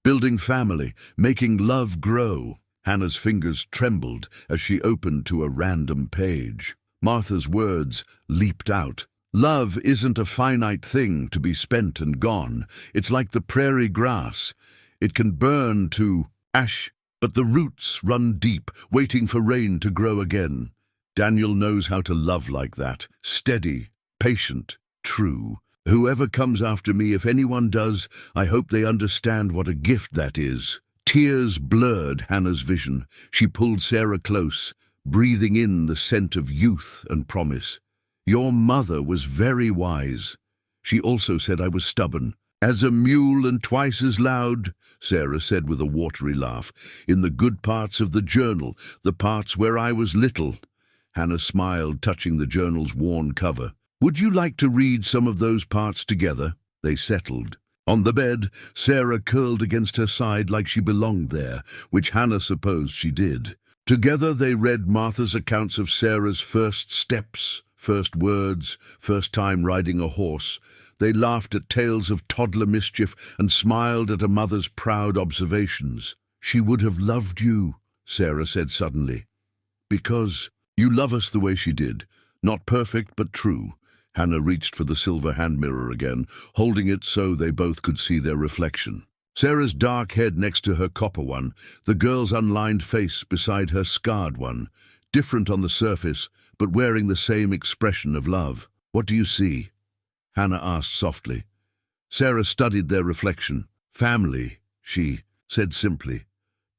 Building family, making love grow." Hannah's fingers trembled as she opened to a random page. Martha's words leaped out. "Love isn't a finite thing to be spent and gone. It's like the prairie grass. It can burn to ash, but the roots run deep, waiting for rain to grow again. Daniel knows how to love like that. Steady, patient, true. Whoever comes after me, if anyone does, I hope they understand what a gift that is." Tears blurred Hannah's vision. She pulled Sarah close, breathing in the scent of youth and promise. "Your mother was very wise. She also said I was stubborn. As a mule and twice as loud," Sarah said with a watery laugh. "In the good parts of the journal, the parts where I was little." Hannah smiled, touching the journal's worn cover. "Would you like to read some of those parts together?" They settled. On the bed, Sarah curled against her side like she belonged there, which Hannah supposed she did. Together they read Martha's accounts of Sarah's first steps, first words, first time riding a horse. They laughed at tales of toddler mischief and smiled at a mother's proud observations. "She would have loved you," Sarah said suddenly. "Because you love us the way she did. Not perfect, but true." Hannah reached for the silver hand mirror again, holding it so they both could see their reflection. Sarah's dark head next to her copper one, the girl's unlined face beside her scarred one, different on the surface, but wearing the same expression of love. "What do you see?" Hannah asked softly. Sarah studied their reflection. "Family," she said simply.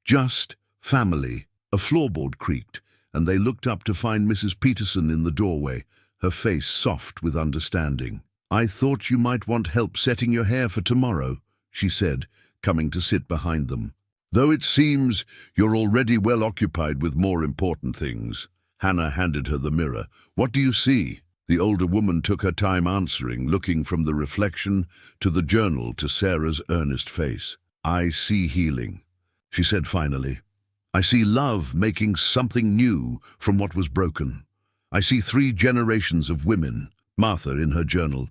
"Just family." A floorboard creaked, and they looked up to find Mrs. Peterson in the doorway, her face soft with understanding. "I thought you might want help setting your hair for tomorrow," she said, coming to sit behind them. "Though it seems you're already well occupied with more important things." Hannah handed her the mirror. "What do you see?" The older woman took her time answering, looking from the reflection to the journal to Sarah's earnest face. "I see healing," she said finally. "I see love making something new from what was broken. I see 3 generations of women, Martha in her journal,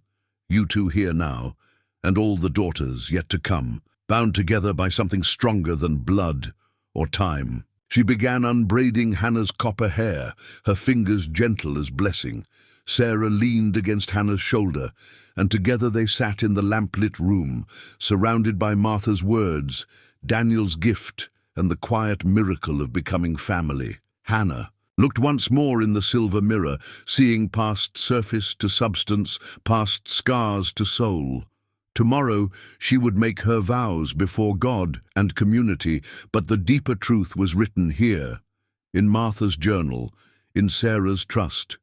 you two here now, and all the daughters yet to come, bound together by something stronger than blood or time." She began unbraiding Hannah's copper hair, her fingers gentle as blessing. Sarah leaned against Hannah's shoulder, and together they sat in the lamplit room, surrounded by Martha's words, Daniel's gift, and the quiet miracle of becoming family. Hannah looked once more in the silver mirror, seeing past surface to substance, past scars to soul. Tomorrow she would make her vows before God and community, but the deeper truth was written here, in Martha's journal, in Sarah's trust,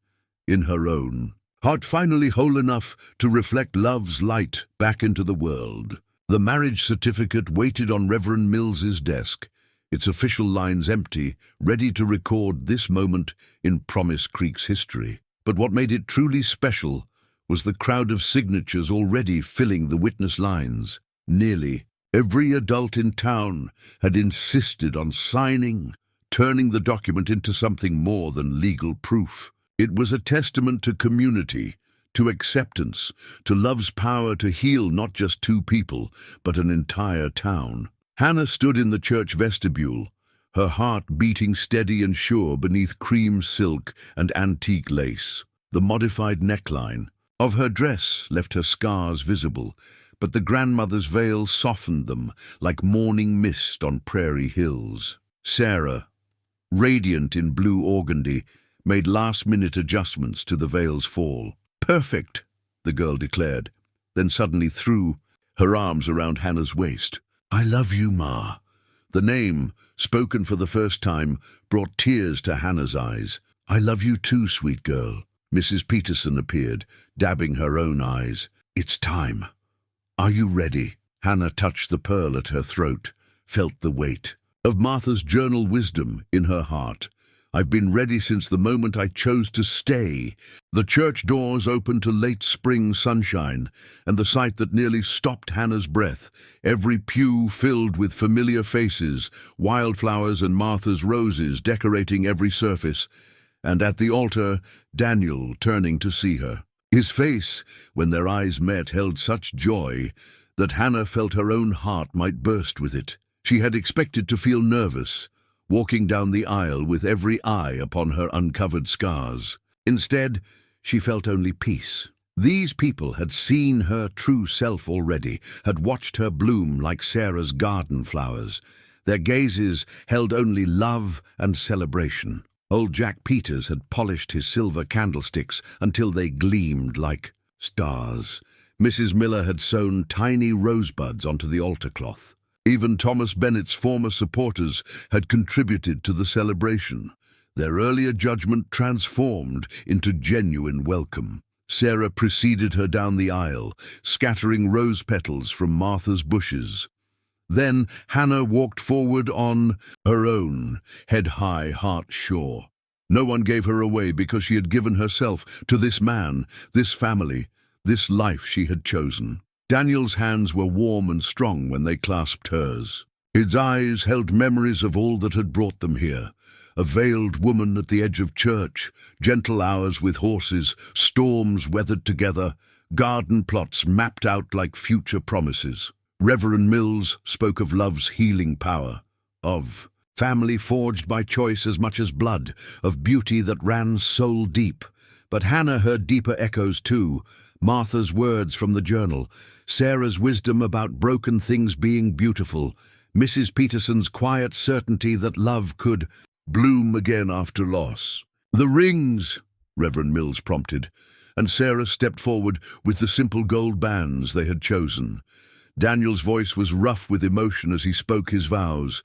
in her own. Heart finally whole enough to reflect love's light back into the world. The marriage certificate waited on Reverend Mills's desk, its official lines empty, ready to record this moment in Promise Creek's history. But what made it truly special was the crowd of signatures already filling the witness lines. Nearly every adult in town had insisted on signing, turning the document into something more than legal proof. It was a testament to community, to acceptance, to love's power to heal not just two people, but an entire town. Hannah stood in the church vestibule, her heart beating steady and sure beneath cream silk and antique lace. The modified neckline of her dress left her scars visible, but the grandmother's veil softened them like morning mist on prairie hills. Sarah, radiant in blue organdy, made last-minute adjustments to the veil's fall. "Perfect," the girl declared, then suddenly threw her arms around Hannah's waist. "I love you, Ma." The name, spoken for the first time, brought tears to Hannah's eyes. "I love you too, sweet girl." Mrs. Peterson appeared, dabbing her own eyes. "It's time. Are you ready?" Hannah touched the pearl at her throat, felt the weight of Martha's journal wisdom in her heart. "I've been ready since the moment I chose to stay." The church doors opened to late spring sunshine, and the sight that nearly stopped Hannah's breath, every pew filled with familiar faces, wildflowers and Martha's roses decorating every surface, and at the altar, Daniel turning to see her. His face, when their eyes met, held such joy that Hannah felt her own heart might burst with it. She had expected to feel nervous, walking down the aisle with every eye upon her uncovered scars. Instead, she felt only peace. These people had seen her true self already, had watched her bloom like Sarah's garden flowers. Their gazes held only love and celebration. Old Jack Peters had polished his silver candlesticks until they gleamed like stars. Mrs. Miller had sewn tiny rosebuds onto the altar cloth. Even Thomas Bennett's former supporters had contributed to the celebration. Their earlier judgment transformed into genuine welcome. Sarah preceded her down the aisle, scattering rose petals from Martha's bushes. Then Hannah walked forward on her own, head high, heart sure. No one gave her away because she had given herself to this man, this family, this life she had chosen. Daniel's hands were warm and strong when they clasped hers. His eyes held memories of all that had brought them here. A veiled woman at the edge of church, gentle hours with horses, storms weathered together, garden plots mapped out like future promises. Reverend Mills spoke of love's healing power, of family forged by choice as much as blood, of beauty that ran soul deep. But Hannah heard deeper echoes too. Martha's words from the journal, Sarah's wisdom about broken things being beautiful, Mrs. Peterson's quiet certainty that love could bloom again after loss. "The rings," Reverend Mills prompted, and Sarah stepped forward with the simple gold bands they had chosen. Daniel's voice was rough with emotion as he spoke his vows.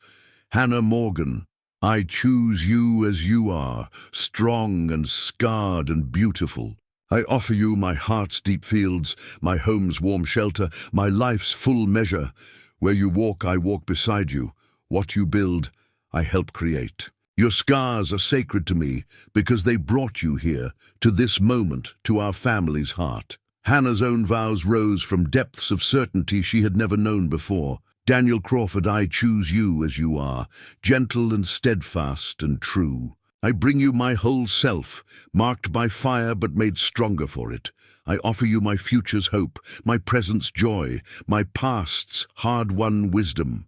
"Hannah Morgan, I choose you as you are, strong and scarred and beautiful. I offer you my heart's deep fields, my home's warm shelter, my life's full measure. Where you walk, I walk beside you. What you build, I help create. Your scars are sacred to me because they brought you here, to this moment, to our family's heart." Hannah's own vows rose from depths of certainty she had never known before. "Daniel Crawford, I choose you as you are, gentle and steadfast and true. I bring you my whole self, marked by fire but made stronger for it. I offer you my future's hope, my present's joy, my past's hard-won wisdom.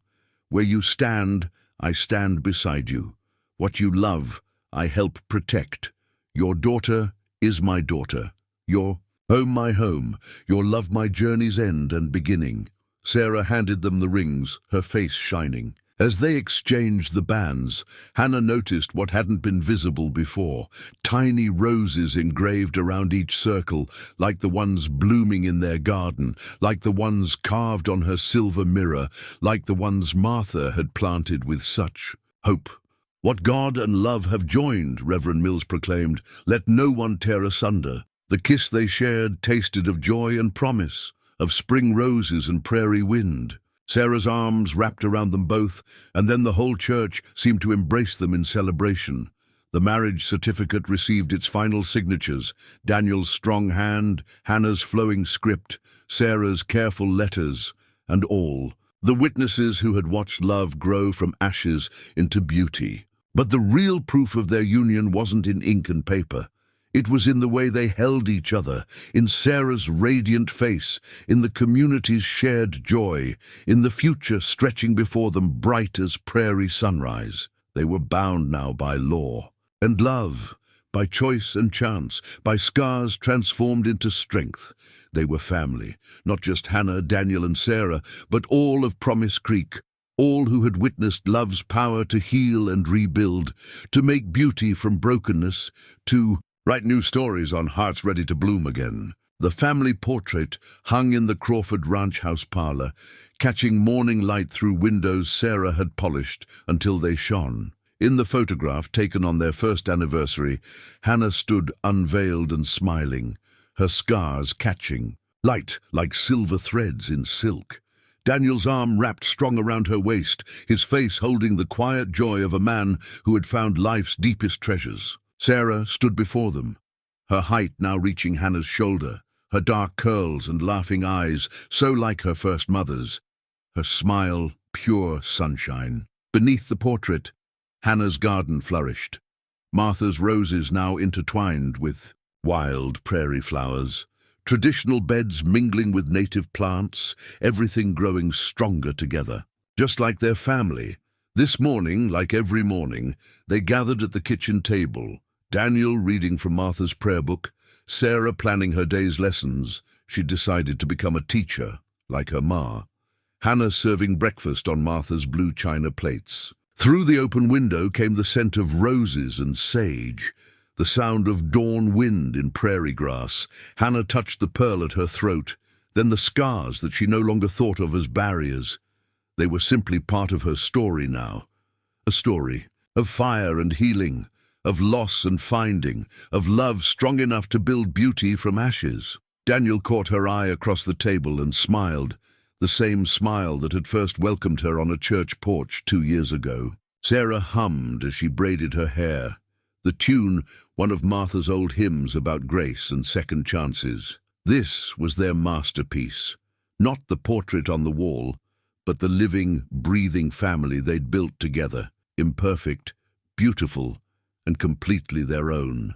Where you stand, I stand beside you. What you love, I help protect. Your daughter is my daughter. Your home my home. Your love my journey's end and beginning." Sarah handed them the rings, her face shining. As they exchanged the bands, Hannah noticed what hadn't been visible before, tiny roses engraved around each circle, like the ones blooming in their garden, like the ones carved on her silver mirror, like the ones Martha had planted with such hope. "What God and love have joined," Reverend Mills proclaimed, "let no one tear asunder." The kiss they shared tasted of joy and promise, of spring roses and prairie wind. Sarah's arms wrapped around them both, and then the whole church seemed to embrace them in celebration. The marriage certificate received its final signatures: Daniel's strong hand, Hannah's flowing script, Sarah's careful letters, and all the witnesses who had watched love grow from ashes into beauty. But the real proof of their union wasn't in ink and paper. It was in the way they held each other, in Sarah's radiant face, in the community's shared joy, in the future stretching before them bright as prairie sunrise. They were bound now by law and love, by choice and chance, by scars transformed into strength. They were family, not just Hannah, Daniel, and Sarah, but all of Promise Creek, all who had witnessed love's power to heal and rebuild, to make beauty from brokenness, to write new stories on hearts ready to bloom again. The family portrait hung in the Crawford Ranch house parlor, catching morning light through windows Sarah had polished until they shone. In the photograph taken on their first anniversary, Hannah stood unveiled and smiling, her scars catching light like silver threads in silk. Daniel's arm wrapped strong around her waist, his face holding the quiet joy of a man who had found life's deepest treasures. Sarah stood before them, her height now reaching Hannah's shoulder, her dark curls and laughing eyes so like her first mother's, her smile pure sunshine. Beneath the portrait, Hannah's garden flourished, Martha's roses now intertwined with wild prairie flowers, traditional beds mingling with native plants, everything growing stronger together. Just like their family, this morning, like every morning, they gathered at the kitchen table, Daniel reading from Martha's prayer book, Sarah planning her day's lessons. She decided to become a teacher, like her ma. Hannah serving breakfast on Martha's blue china plates. Through the open window came the scent of roses and sage, the sound of dawn wind in prairie grass. Hannah touched the pearl at her throat, then the scars that she no longer thought of as barriers. They were simply part of her story now. A story of fire and healing, of loss and finding, of love strong enough to build beauty from ashes. Daniel caught her eye across the table and smiled, the same smile that had first welcomed her on a church porch 2 years ago. Sarah hummed as she braided her hair, the tune one of Martha's old hymns about grace and second chances. This was their masterpiece, not the portrait on the wall, but the living, breathing family they'd built together, imperfect, beautiful, and completely their own.